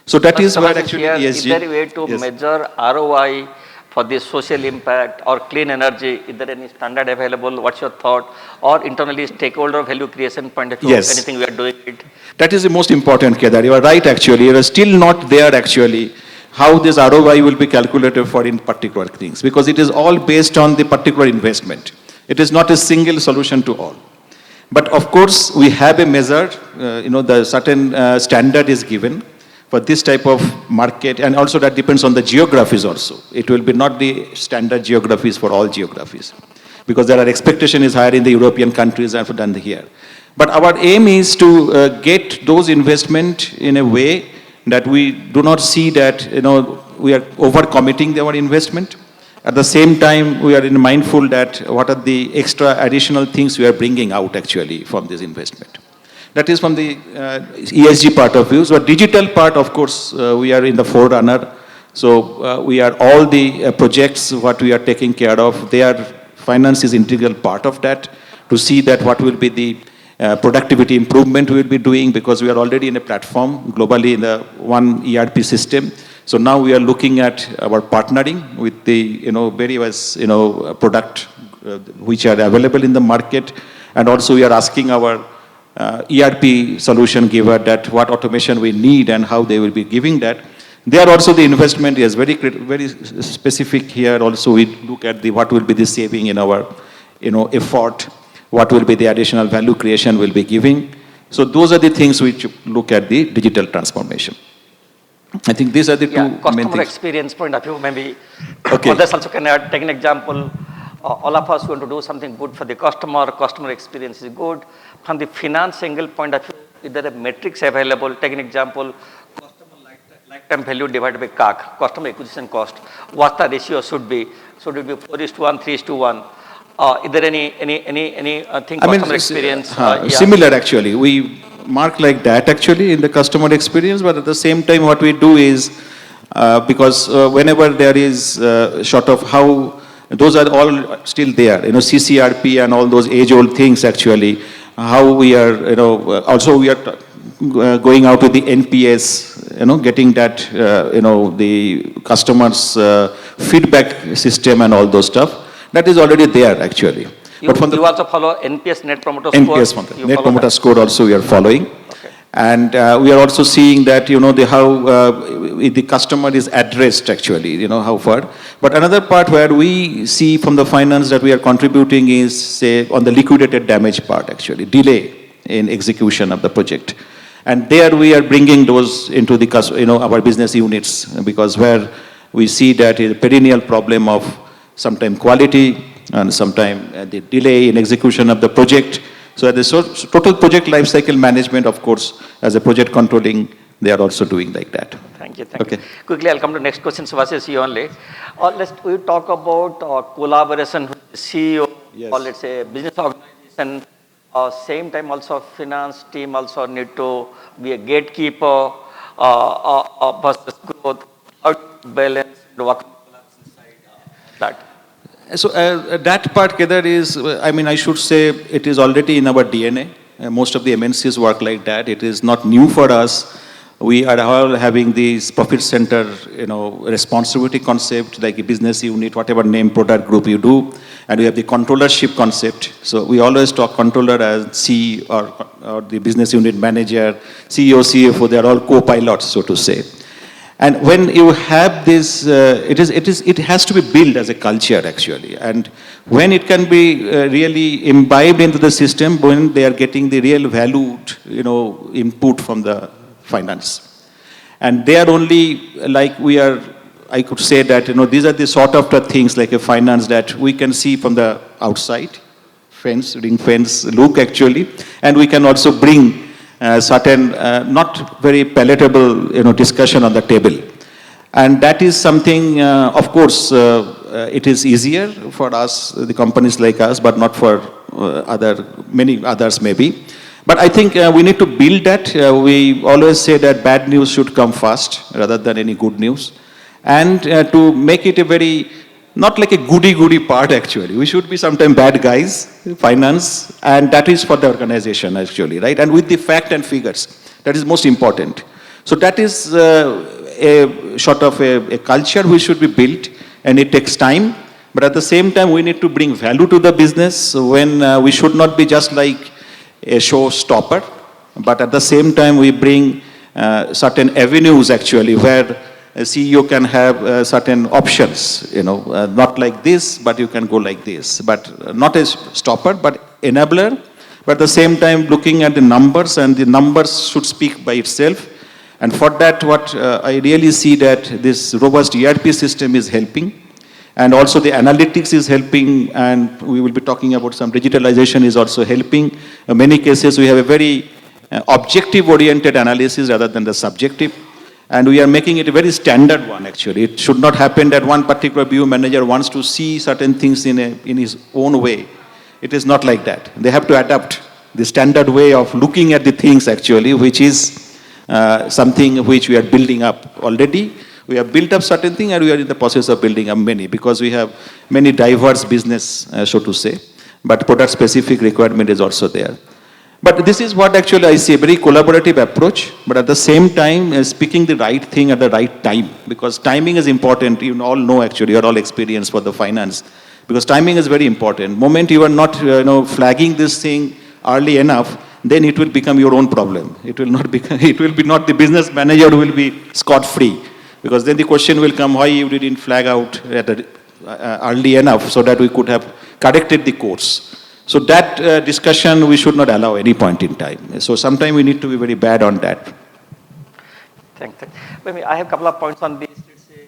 So that is where actually ESG. Is there a way to measure ROI for this social impact or clean energy? Is there any standard available? What's your thought? Or internally stakeholder value creation point of view, Yes. anything we are doing it? That is the most important, Kedar. You are right actually. You are still not there actually. how this ROI will be calculated for in particular things, because it is all based on the particular investment. It is not a single solution to all. But of course, we have a measure, the certain standard is given for this type of market, and also that depends on the geographies also. It will be not the standard geographies for all geographies, because there are expectation is higher in the European countries than here. But our aim is to get those investment in a way that we do not see that, we are over-committing our investment. At the same time, we are mindful that what are the extra additional things we are bringing out actually from this investment. That is from the ESG part of view. So digital part, of course, we are in the forerunner. So we are all the projects what we are taking care of, finance is integral part of that, to see that what will be the productivity improvement we will be doing, because we are already in a platform globally in the one ERP system. So now we are looking at our partnering with the various product which are available in the market, and also we are asking our ERP solution giver that what automation we need and how they will be giving that. There also the investment is very specific here. Also we look at what will be the saving in our effort, what will be the additional value creation will be giving. So those are the things which look at the digital transformation. I think these are the two main customer things. experience point of view, maybe Okay. others also can take an example. All of us want to do something good for the customer experience is good. From the finance angle point of view, is there a metrics available? Take an example, customer lifetime value divided by CAC, customer acquisition cost. What the ratio should be? Should it be 4:1, 3:1? Is there any thing customer experience? Similar actually. We mark like that actually in the customer experience, but at the same time what we do is, because whenever there is sort of how, those are all still there, CCRP and all those age-old things actually, how we are, also we are going out with the NPS, getting that, the customers' feedback system and all those stuff. That is already there actually. You also follow NPS, Net Promoter Score? NPS, Net Promoter Score also we are following. Okay. And we are also seeing that, how the customer is addressed actually, how far. But another part where we see from the finance that we are contributing is, say, on the liquidated damage part actually, delay in execution of the project. And there we are bringing those into the, our business units, because where we see that is a perennial problem of sometime quality and sometime the delay in execution of the project. So at the total project life cycle management, of course, as a project controlling, they are also doing like that. Thank you. Okay. Quickly, I'll come to next question. Subhasis, you only. We talk about collaboration with the CEO, Yes. or let's say business organization. Same time also finance team also need to be a gatekeeper versus growth. How to balance the work inside that? So that part, Kedar, is, I should say it is already in our DNA. Most of the MNCs work like that. It is not new for us. We are all having this profit center, responsibility concept, like a business unit, whatever name, product group you do. And we have the controllership concept. So we always talk controller as C or the business unit manager, CEO, CFO, they are all co-pilots, so to say. And when you have this, it has to be built as a culture actually. And when it can be really imbibed into the system, when they are getting the real valued, input from the finance. And they are only like I could say that, these are the sort of the things like a finance that we can see from the outside, ring fence look actually. And we can also bring certain not very palatable discussion on the table. And that is something, of course, it is easier for us, the companies like us, but not for many others maybe. But I think we need to build that. We always say that bad news should come first rather than any good news. And to make it a very, not like a goody part actually. We should be sometimes bad guys, finance, and that is for the organization actually, right? And with the fact and figures, that is most important. So that is a sort of a culture which should be built, and it takes time. But at the same time, we need to bring value to the business when we should not be just like a showstopper, but at the same time we bring certain avenues actually where a CEO can have certain options, not like this, but you can go like this. But not a stopper, but enabler. But at the same time, looking at the numbers, and the numbers should speak by itself. And for that, what I really see that this robust ERP system is helping. And also the analytics is helping, and we will be talking about some digitalization is also helping. In many cases, we have a very objective-oriented analysis rather than the subjective. And we are making it a very standard one, actually. It should not happen that one particular BU manager wants to see certain things in his own way. It is not like that. They have to adapt the standard way of looking at the things, actually, which is something which we are building up already. We have built up certain things, and we are in the process of building up many, because we have many diverse business, so to say. But product-specific requirement is also there. But this is what actually I see, a very collaborative approach, but at the same time, speaking the right thing at the right time, because timing is important. You all know, actually, you are all experienced for the finance, because timing is very important. Moment you are not flagging this thing early enough, then it will become your own problem. It will not become, it will be not the business manager who will be scot-free. Because then the question will come, why you didn't flag out early enough so that we could have corrected the course. So that discussion we should not allow any point in time. So sometimes we need to be very bad on that. Thanks. Maybe I have a couple of points on this. Let's say,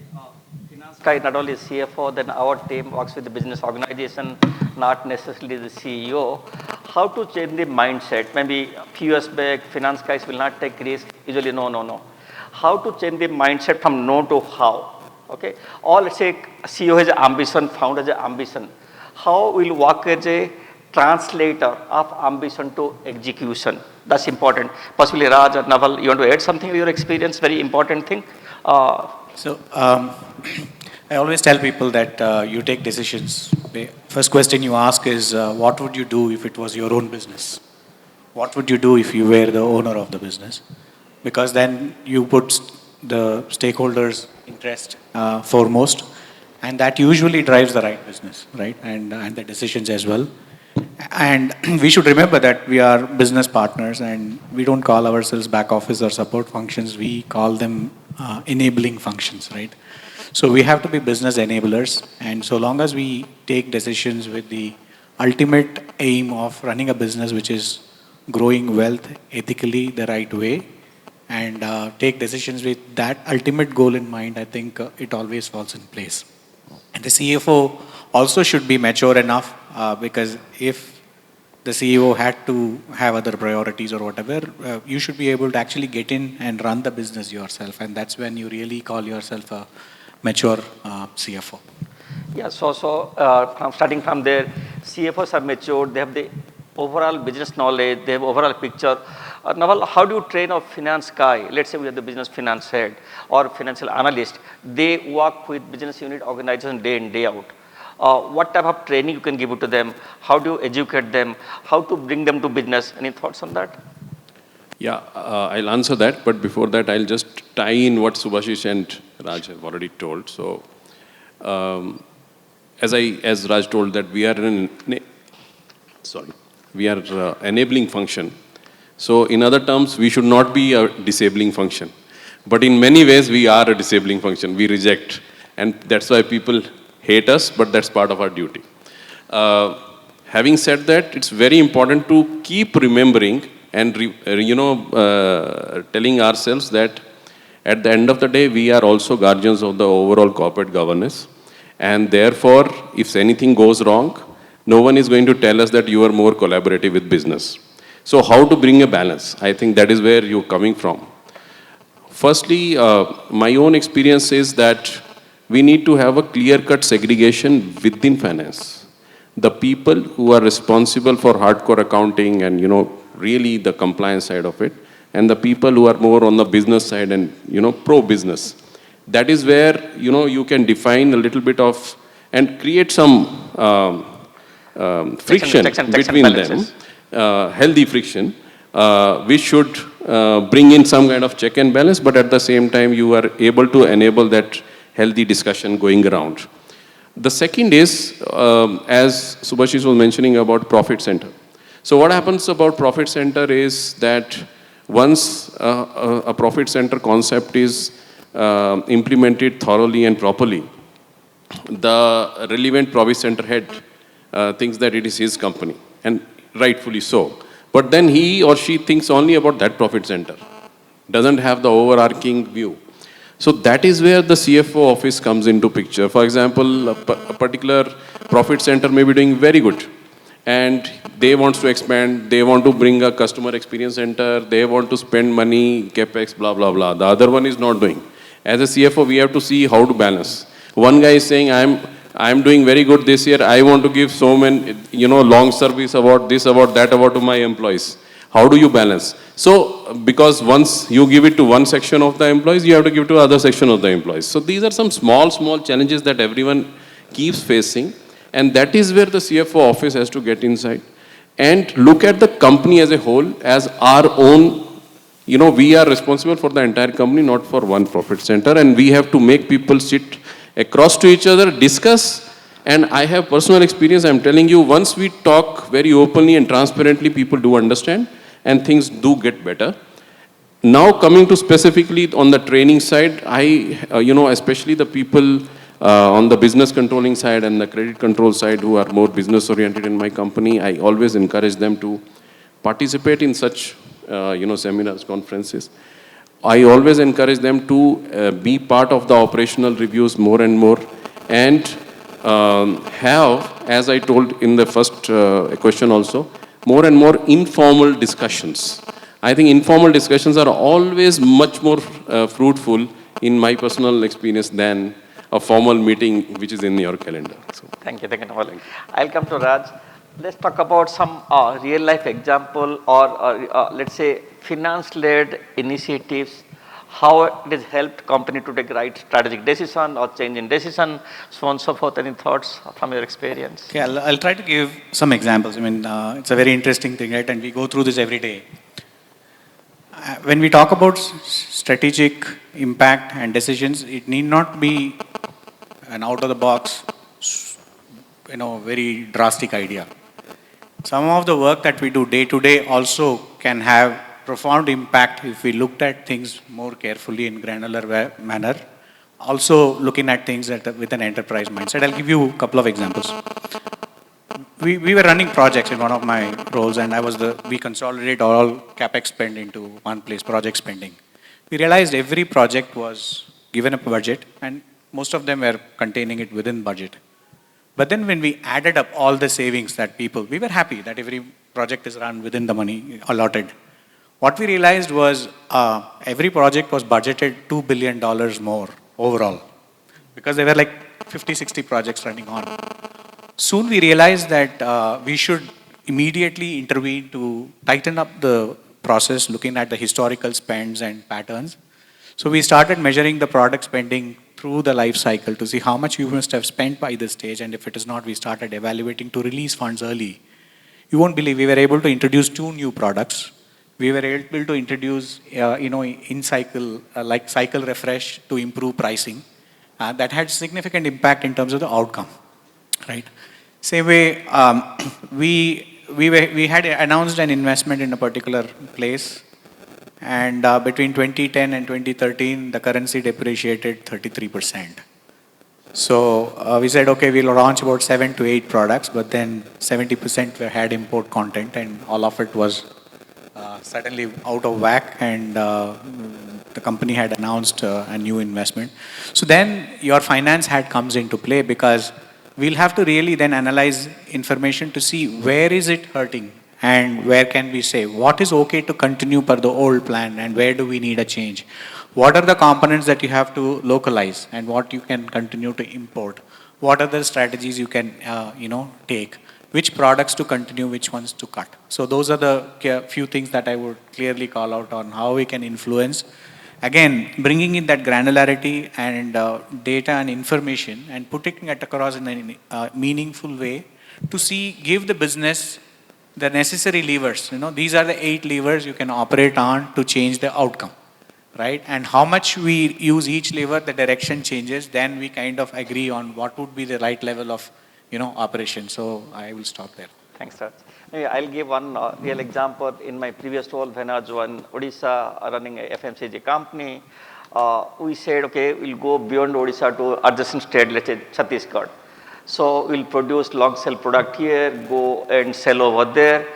finance guy, not only CFO, then our team works with the business organization, not necessarily the CEO. How to change the mindset? Maybe a few years back, finance guys will not take risk. Usually, no. How to change the mindset from no to how, okay? Or let's say CEO has ambition, founder has ambition. How will work as a translator of ambition to execution? That's important. Possibly Raj or Naval, you want to add something to your experience, very important thing? I always tell people that you take decisions. The first question you ask is, what would you do if it was your own business? What would you do if you were the owner of the business? Because then you put the stakeholders' interest foremost, and that usually drives the right business, right? And the decisions as well. And we should remember that we are business partners, and we don't call ourselves back office or support functions. We call them enabling functions, right? So we have to be business enablers, and so long as we take decisions with the ultimate aim of running a business which is growing wealth ethically the right way, and take decisions with that ultimate goal in mind, I think it always falls in place. And the CFO also should be mature enough, because if the CEO had to have other priorities or whatever, you should be able to actually get in and run the business yourself. And that's when you really call yourself a mature CFO. Yeah, so starting from there, CFOs are mature, they have the overall business knowledge, they have overall picture. Naval, how do you train a finance guy? Let's say we have the business finance head or financial analyst. They work with business unit organization day in, day out. What type of training you can give it to them? How do you educate them? How to bring them to business? Any thoughts on that? Yeah, I'll answer that. But before that, I'll just tie in what Subhashish and Raj have already told. So, as Raj told that we are enabling function. So in other terms, we should not be a disabling function. But in many ways, we are a disabling function. We reject. And that's why people hate us, but that's part of our duty. Having said that, it's very important to keep remembering and telling ourselves that at the end of the day, we are also guardians of the overall corporate governance. And therefore, if anything goes wrong, no one is going to tell us that you are more collaborative with business. So how to bring a balance? I think that is where you're coming from. Firstly, my own experience is that we need to have a clear-cut segregation within finance. The people who are responsible for hardcore accounting and, really the compliance side of it, and the people who are more on the business side and, pro-business. That is where, you can define a little bit of, and create some friction between them. Healthy friction, which should bring in some kind of check and balance, but at the same time, you are able to enable that healthy discussion going around. The second is, as Subhashish was mentioning about profit center. So what happens about profit center is that once a profit center concept is implemented thoroughly and properly, the relevant profit center head thinks that it is his company, and rightfully so. But then he or she thinks only about that profit center, doesn't have the overarching view. So that is where the CFO office comes into picture. For example, a particular profit center may be doing very good, and they want to expand, they want to bring a customer experience center, they want to spend money, capex, blah, blah, blah. The other one is not doing. As a CFO, we have to see how to balance. One guy is saying, I'm doing very good this year, I want to give so many, long service about this, about that, about to my employees. How do you balance? So, because once you give it to one section of the employees, you have to give to other section of the employees. So these are some small challenges that everyone keeps facing. And that is where the CFO office has to get inside and look at the company as a whole as our own. We are responsible for the entire company, not for one profit center. And we have to make people sit across to each other, discuss. And I have personal experience, I'm telling you, once we talk very openly and transparently, people do understand and things do get better. Now coming to specifically on the training side, especially the people on the business controlling side and the credit control side who are more business oriented in my company, I always encourage them to participate in such, seminars, conferences. I always encourage them to be part of the operational reviews more and more and have, as I told in the first question also, more and more informal discussions. I think informal discussions are always much more fruitful in my personal experience than a formal meeting which is in your calendar. So. Thank you, Naval. I'll come to Raj. Let's talk about some real life example or let's say finance-led initiatives, how it has helped company to take right strategic decision or change in decision, so on and so forth. Any thoughts from your experience? Okay, I'll try to give some examples. It's a very interesting thing, right? And we go through this every day. When we talk about strategic impact and decisions, it need not be an out-of-the-box, very drastic idea. Some of the work that we do day to day also can have profound impact if we looked at things more carefully in granular manner. Also looking at things with an enterprise mindset. I'll give you a couple of examples. We were running projects in one of my roles, and we consolidated all capex spend into one place, project spending. We realized every project was given a budget, and most of them were containing it within budget. But then when we added up all the savings that we were happy that every project is run within the money allotted. What we realized was every project was budgeted $2 billion more overall, because there were like 50, 60 projects running on. Soon we realized that we should immediately intervene to tighten up the process, looking at the historical spends and patterns. So we started measuring the product spending through the life cycle to see how much you must have spent by this stage, and if it is not, we started evaluating to release funds early. You won't believe we were able to introduce 2 new products. We were able to introduce, in cycle, like cycle refresh to improve pricing. That had significant impact in terms of the outcome, right? Same way, we had announced an investment in a particular place, and between 2010 and 2013, the currency depreciated 33%. So we said, okay, we'll launch about 7 to 8 products, but then 70% had import content, and all of it was suddenly out of whack, and the company had announced a new investment. So then your finance hat comes into play, because we'll have to really then analyze information to see where is it hurting and where can we say what is okay to continue per the old plan and where do we need a change. What are the components that you have to localize and what you can continue to import? What are the strategies you can take? Which products to continue, which ones to cut? So those are the few things that I would clearly call out on how we can influence. Again, bringing in that granularity and data and information and putting it across in a meaningful way to give the business the necessary levers. These are the 8 levers you can operate on to change the outcome, right? And how much we use each lever, the direction changes, then we kind of agree on what would be the right level of, operation. So I will stop there. Thanks, sir. Maybe I'll give one real example. In my previous role, when I was in Odisha running a FMCG company, we said, okay, we'll go beyond Odisha to adjacent state, let's say Chhattisgarh. So we'll produce long sell product here, go and sell over there.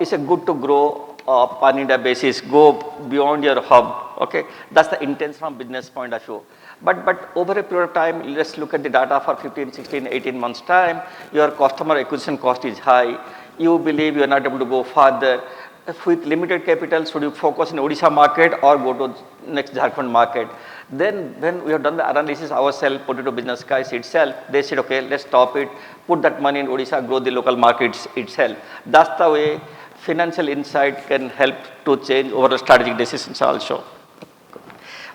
It's a good to grow pan-India basis, go beyond your hub, okay. That's the intent from business point of view. But over a period of time, let's look at the data for 15, 16, 18 months time, your customer acquisition cost is high, you believe you are not able to go further. If with limited capital, should you focus in Odisha market or go to next Jharkhand market? Then when we have done the analysis ourselves, put it to business guys itself, they said, okay, let's stop it, put that money in Odisha, grow the local markets itself. That's the way financial insight can help to change overall strategic decisions also.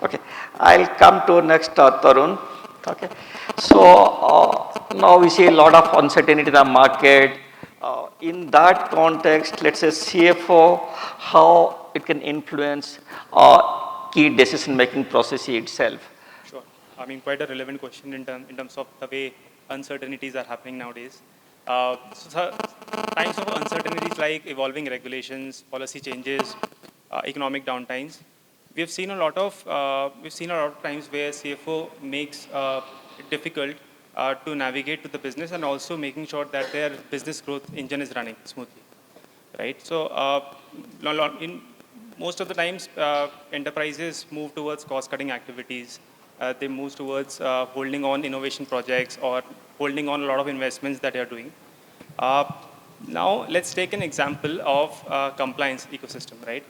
Okay, I'll come to next Tarun. Okay, so now we see a lot of uncertainty in the market. In that context, let's say CFO, how it can influence key decision-making process itself. Sure. I mean, quite a relevant question in terms of the way uncertainties are happening nowadays. So times of uncertainties like evolving regulations, policy changes, economic downtimes. We've seen a lot of times where CFO makes it difficult to navigate to the business and also making sure that their business growth engine is running smoothly, right? So in most of the times, enterprises move towards cost-cutting activities. They move towards holding on innovation projects or holding on a lot of investments that they are doing. Now, let's take an example of compliance ecosystem, right?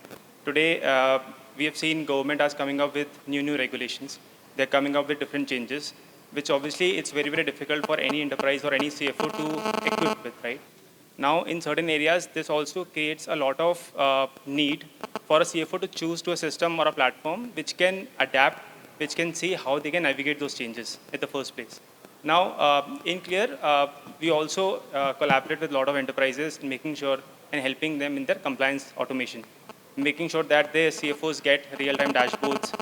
Today, we have seen government is coming up with new regulations. They're coming up with different changes, which obviously it's very, very difficult for any enterprise or any CFO to equip with, right? Now, in certain areas, this also creates a lot of need for a CFO to choose to a system or a platform which can adapt, which can see how they can navigate those changes at the first place. Now, in Clear, we also collaborate with a lot of enterprises in making sure and helping them in their compliance automation, making sure that their CFOs get real-time dashboards.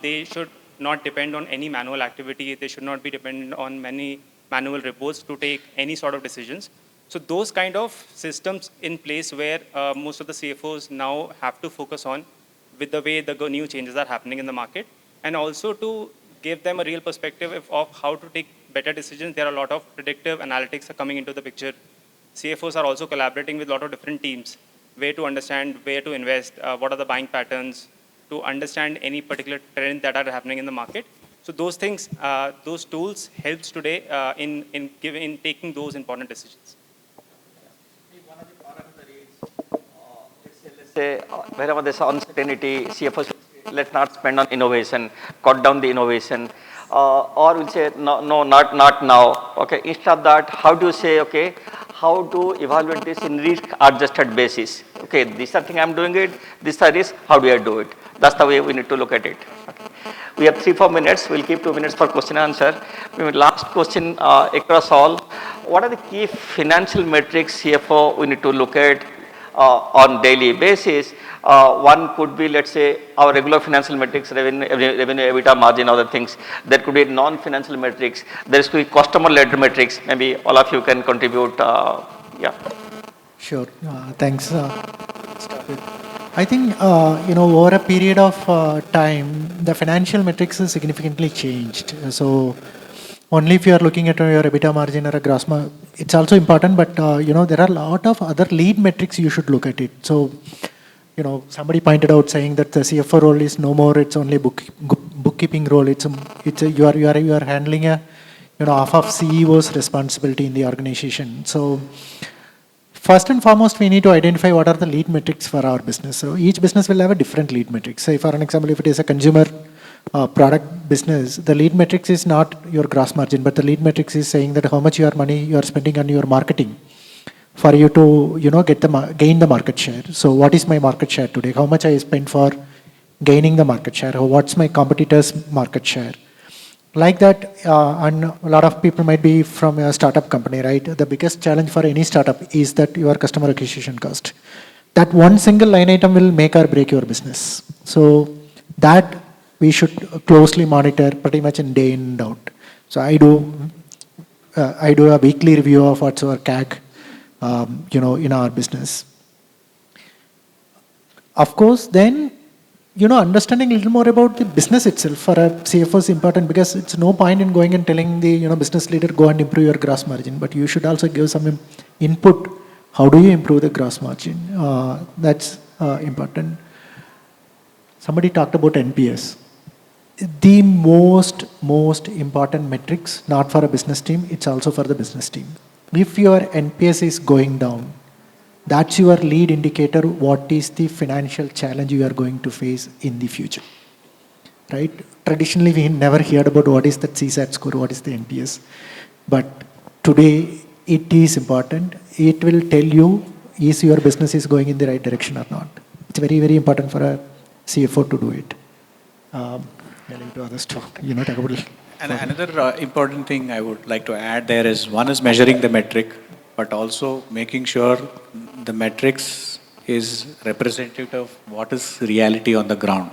They should not depend on any manual activity. They should not be dependent on many manual reports to take any sort of decisions. So those kind of systems in place where most of the CFOs now have to focus on with the way the new changes are happening in the market, and also to give them a real perspective of how to take better decisions. There are a lot of predictive analytics are coming into the picture. CFOs are also collaborating with a lot of different teams, where to understand where to invest, what are the buying patterns, to understand any particular trend that are happening in the market. So those things, those tools helps today in taking those important decisions. One of the parameters is, let's say, wherever there's uncertainty, CFOs let's not spend on innovation, cut down the innovation, or we'll say, no, not now. Okay, instead of that, how do you say, okay, how to evaluate this in risk-adjusted basis? Okay, this is the thing I'm doing it, this is the risk, how do I do it? That's the way we need to look at it. Okay. We have 3-4 minutes, we'll keep 2 minutes for question and answer. Last question across all, what are the key financial metrics CFO we need to look at on daily basis? One could be, let's say, our regular financial metrics, revenue, EBITDA, margin, other things. There could be non-financial metrics. There could be customer-led metrics. Maybe all of you can contribute. Yeah. Sure. Thanks. I think, over a period of time, the financial metrics have significantly changed. So only if you are looking at your EBITDA margin or a gross margin, it's also important, but, there are a lot of other lead metrics you should look at it. So, somebody pointed out saying that the CFO role is no more, it's only bookkeeping role. You are handling a, half of CEO's responsibility in the organization. So first and foremost, we need to identify what are the lead metrics for our business. So each business will have a different lead metrics. Say for an example, if it is a consumer product business, the lead metrics is not your gross margin, but the lead metrics is saying that how much your money you are spending on your marketing for you to, gain the market share. So what is my market share today? How much I spend for gaining the market share? Or what's my competitors' market share? Like that, and a lot of people might be from a startup company, right? The biggest challenge for any startup is that your customer acquisition cost. That one single line item will make or break your business. So that we should closely monitor pretty much in day in and out. So I do a weekly review of what's our CAC, in our business. Of course, then, understanding a little more about the business itself for a CFO is important, because it's no point in going and telling the, business leader, go and improve your gross margin, but you should also give some input. How do you improve the gross margin? That's important. Somebody talked about NPS. The most important metrics, not for a business team, it's also for the business team. If your NPS is going down, that's your lead indicator. What is the financial challenge you are going to face in the future, right? Traditionally, we never heard about what is the CSAT score, what is the NPS. But today, it is important. It will tell you, is your business is going in the right direction or not. It's very, very important for a CFO to do it. To others to, talk about it. And another important thing I would like to add there is, one is measuring the metric, but also making sure the metrics is representative of what is reality on the ground.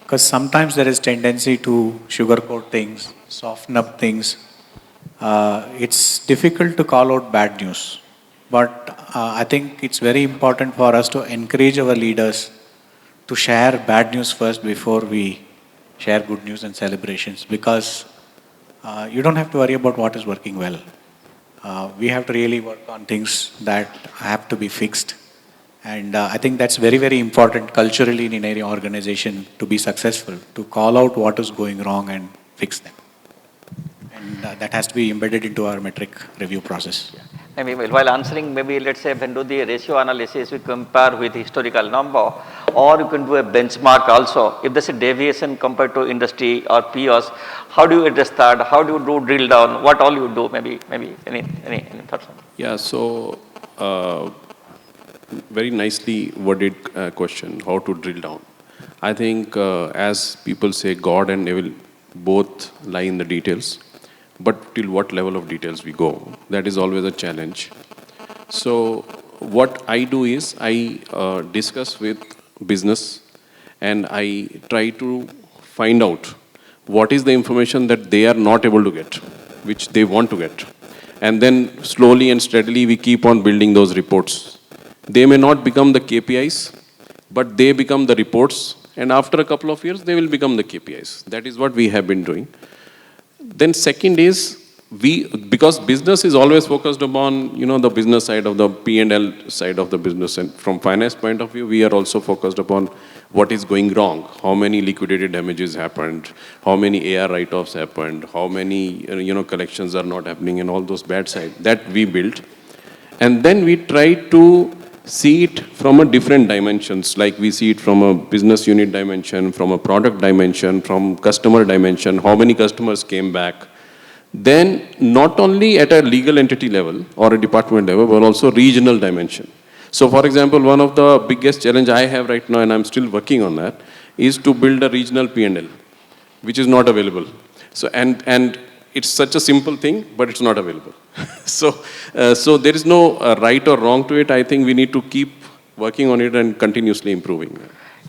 Because sometimes there is tendency to sugarcoat things, soften up things. It's difficult to call out bad news. But I think it's very important for us to encourage our leaders to share bad news first before we share good news and celebrations, because you don't have to worry about what is working well. We have to really work on things that have to be fixed. And I think that's very, very important culturally in any organization to be successful, to call out what is going wrong and fix them. And that has to be embedded into our metric review process. Maybe while answering, maybe let's say when do the ratio analysis, we compare with historical number, or you can do a benchmark also. If there's a deviation compared to industry or peers, how do you address that? How do you do drill down? What all you do? Maybe any thoughts on that? Yeah, so very nicely worded question, how to drill down. I think as people say, God and devil both lie in the details. But till what level of details we go, that is always a challenge. So what I do is I discuss with business and I try to find out what is the information that they are not able to get, which they want to get. And then slowly and steadily we keep on building those reports. They may not become the KPIs, but they become the reports. And after a couple of years, they will become the KPIs. That is what we have been doing. Then second is, because business is always focused upon, the business side of the P&L side of the business. And from finance point of view, we are also focused upon what is going wrong, how many liquidated damages happened, how many AR write-offs happened, how many, collections are not happening, and all those bad sides that we built. And then we try to see it from a different dimensions, like we see it from a business unit dimension, from a product dimension, from customer dimension, how many customers came back. Then not only at a legal entity level or a department level, but also regional dimension. So for example, one of the biggest challenge I have right now, and I'm still working on that, is to build a regional P&L, which is not available. So, and it's such a simple thing, but it's not available. So there is no right or wrong to it. I think we need to keep working on it and continuously improving.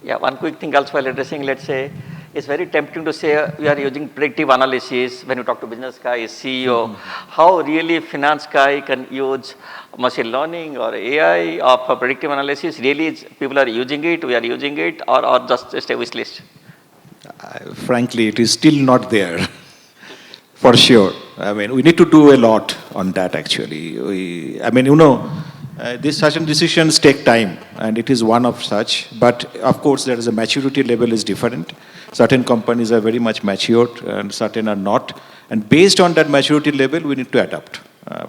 Yeah, one quick thing also while addressing, let's say, it's very tempting to say we are using predictive analysis when you talk to business guy, CEO. How really finance guy can use machine learning or AI or for predictive analysis? Really, people are using it, we are using it, or just a wish list? Frankly, it is still not there. For sure. I mean, we need to do a lot on that actually. These certain decisions take time, and it is one of such. But of course, there is a maturity level is different. Certain companies are very much matured, and certain are not. And based on that maturity level, we need to adapt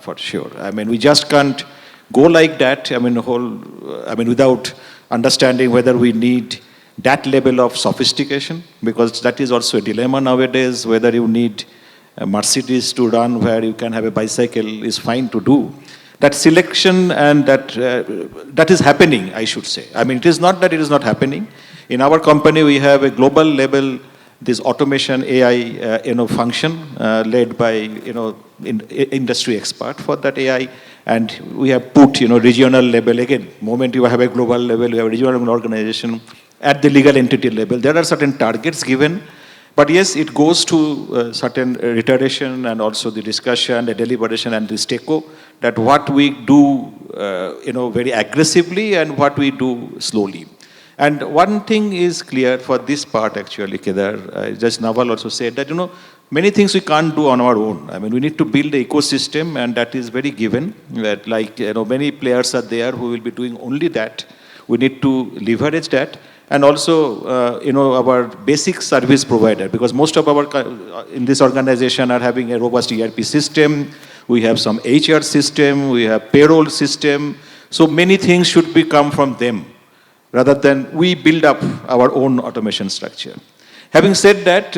for sure. I mean, we just can't go like that. Without understanding whether we need that level of sophistication, because that is also a dilemma nowadays. Whether you need a Mercedes to run where you can have a bicycle is fine to do. That selection and that is happening, I should say. I mean, it is not that it is not happening. In our company, we have a global level, this automation AI, function led by, industry expert for that AI. And we have put, regional level again. Moment you have a global level, you have a regional organization at the legal entity level. There are certain targets given. But yes, it goes to certain iteration and also the discussion, the deliberation and the stako, that what we do, very aggressively and what we do slowly. And one thing is clear for this part actually, Kedar, just Naval also said that, many things we can't do on our own. I mean, we need to build an ecosystem, and that is very given. That many players are there who will be doing only that. We need to leverage that. And also, our basic service provider, because most of our, in this organization are having a robust ERP system. We have some HR system, we have payroll system. So many things should be come from them, rather than we build up our own automation structure. Having said that,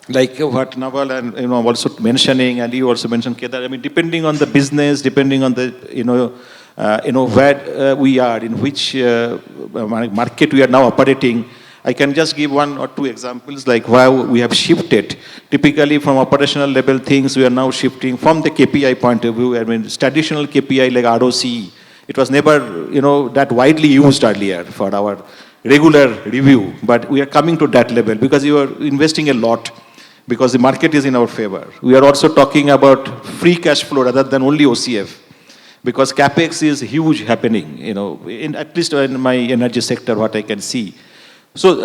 like what Naval and also mentioning, and you also mentioned, Kedar, I mean, depending on the business, depending on the, where we are, in which market we are now operating, I can just give one or two examples, like how we have shifted. Typically from operational level things, we are now shifting from the KPI point of view. I mean, traditional KPI like ROC, it was never, that widely used earlier for our regular review, but we are coming to that level because you are investing a lot, because the market is in our favor. We are also talking about free cash flow rather than only OCF, because CapEx is huge happening, at least in my energy sector, what I can see. So,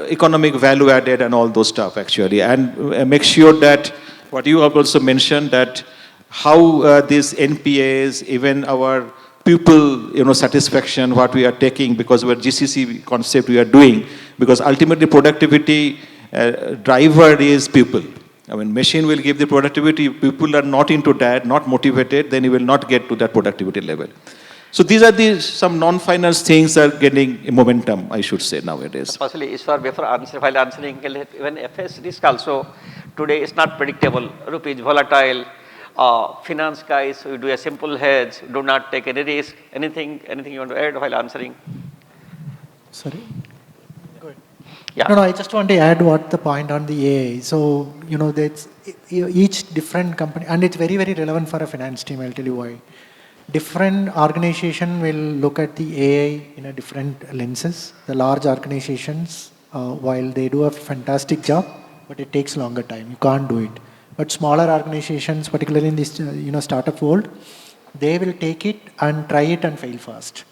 economic value added and all those stuff actually, and make sure that what you have also mentioned, that how these NPAs, even our people, satisfaction, what we are taking, because we're GCC concept we are doing, because ultimately productivity driver is people. I mean, machine will give the productivity. If people are not into that, not motivated, then you will not get to that productivity level. So these are some non-finance things are getting momentum, I should say, nowadays. Firstly, Ishwar, while answering, even FS risk also, today is not predictable. Rupee is volatile. Finance guys, we do a simple hedge, do not take any risk. Anything you want to add while answering? Sorry? Go ahead. Yeah. No, I just want to add what the point on the AI. So, that's each different company, and it's very, very relevant for a finance team, I'll tell you why. Different organization will look at the AI in a different lenses. The large organizations, while they do a fantastic job, but it takes longer time. You can't do it. But smaller organizations, particularly in this startup world, they will take it and try it and fail fast.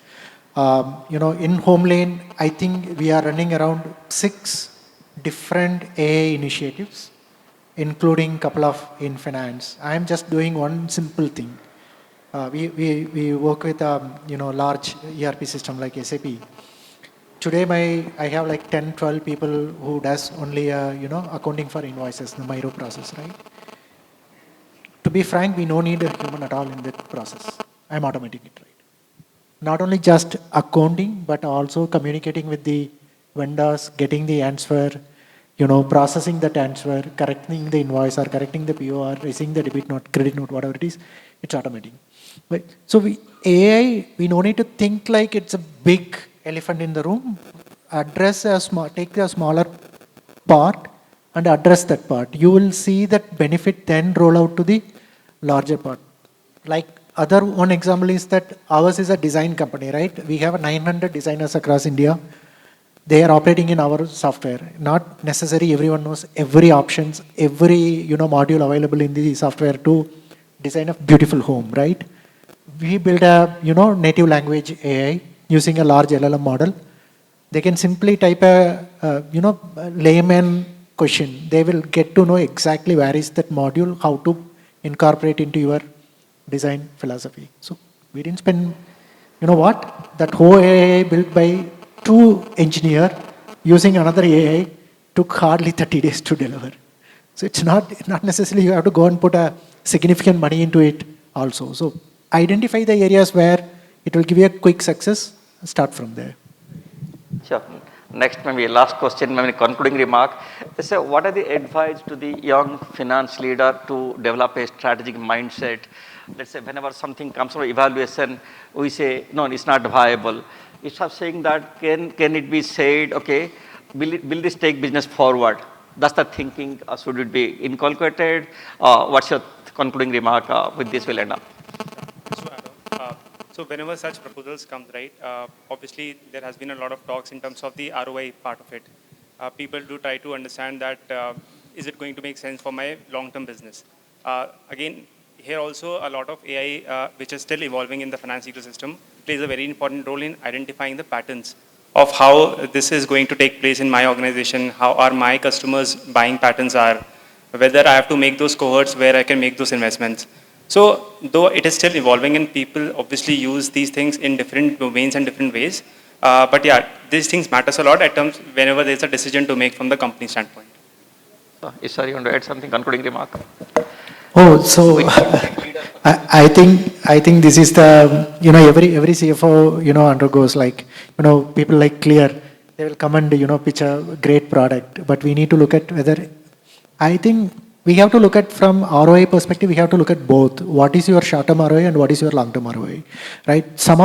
In Home Lane, I think we are running around 6 different AI initiatives, including a couple of in finance. I am just doing one simple thing. We work with large ERP system like SAP. Today I have like 10, 12 people who does only accounting for invoices, the Miro process, right? To be frank, we don't need a human at all in that process. I'm automating it, right? Not only just accounting, but also communicating with the vendors, getting the answer, processing that answer, correcting the invoice or correcting the PO or raising the debit note, credit note, whatever it is, it's automating. Right? So AI, we don't need to think like it's a big elephant in the room. Take the smaller part and address that part. You will see that benefit then roll out to the larger part. Like one example is that ours is a design company, right? We have 900 designers across India. They are operating in our software. Not necessarily everyone knows every options, every module available in the software to design a beautiful home, right? We build a native language AI using a large LLM model. They can simply type a layman question. They will get to know exactly where is that module, how to incorporate into your design philosophy. So we didn't spend, that whole AI built by 2 engineers using another AI took hardly 30 days to deliver. So it's not necessarily you have to go and put a significant money into it also. So identify the areas where it will give you a quick success, start from there. Sure. Next, maybe last question, maybe concluding remark. So what are the advice to the young finance leader to develop a strategic mindset? Let's say whenever something comes from evaluation, we say, no, it's not viable. Instead of saying that, can it be said, okay, will this take business forward? That's the thinking. Should it be inculcated? What's your concluding remark? With this, we'll end up. So whenever such proposals come, right, obviously there has been a lot of talks in terms of the ROI part of it. People do try to understand that, is it going to make sense for my long-term business? Again, here also a lot of AI, which is still evolving in the finance ecosystem, plays a very important role in identifying the patterns of how this is going to take place in my organization, how are my customers' buying patterns are, whether I have to make those cohorts where I can make those investments. So though it is still evolving and people obviously use these things in different domains and different ways, but yeah, these things matters a lot at terms whenever there's a decision to make from the company standpoint. Ishwar, you want to add something, concluding remark? Oh, so I think this is the, every CFO, undergoes like, people like Clear, they will come and, pitch a great product, but we need to look at whether, I think we have to look at from ROI perspective, we have to look at both. What is your short-term ROI and what is your long-term ROI, right? Some of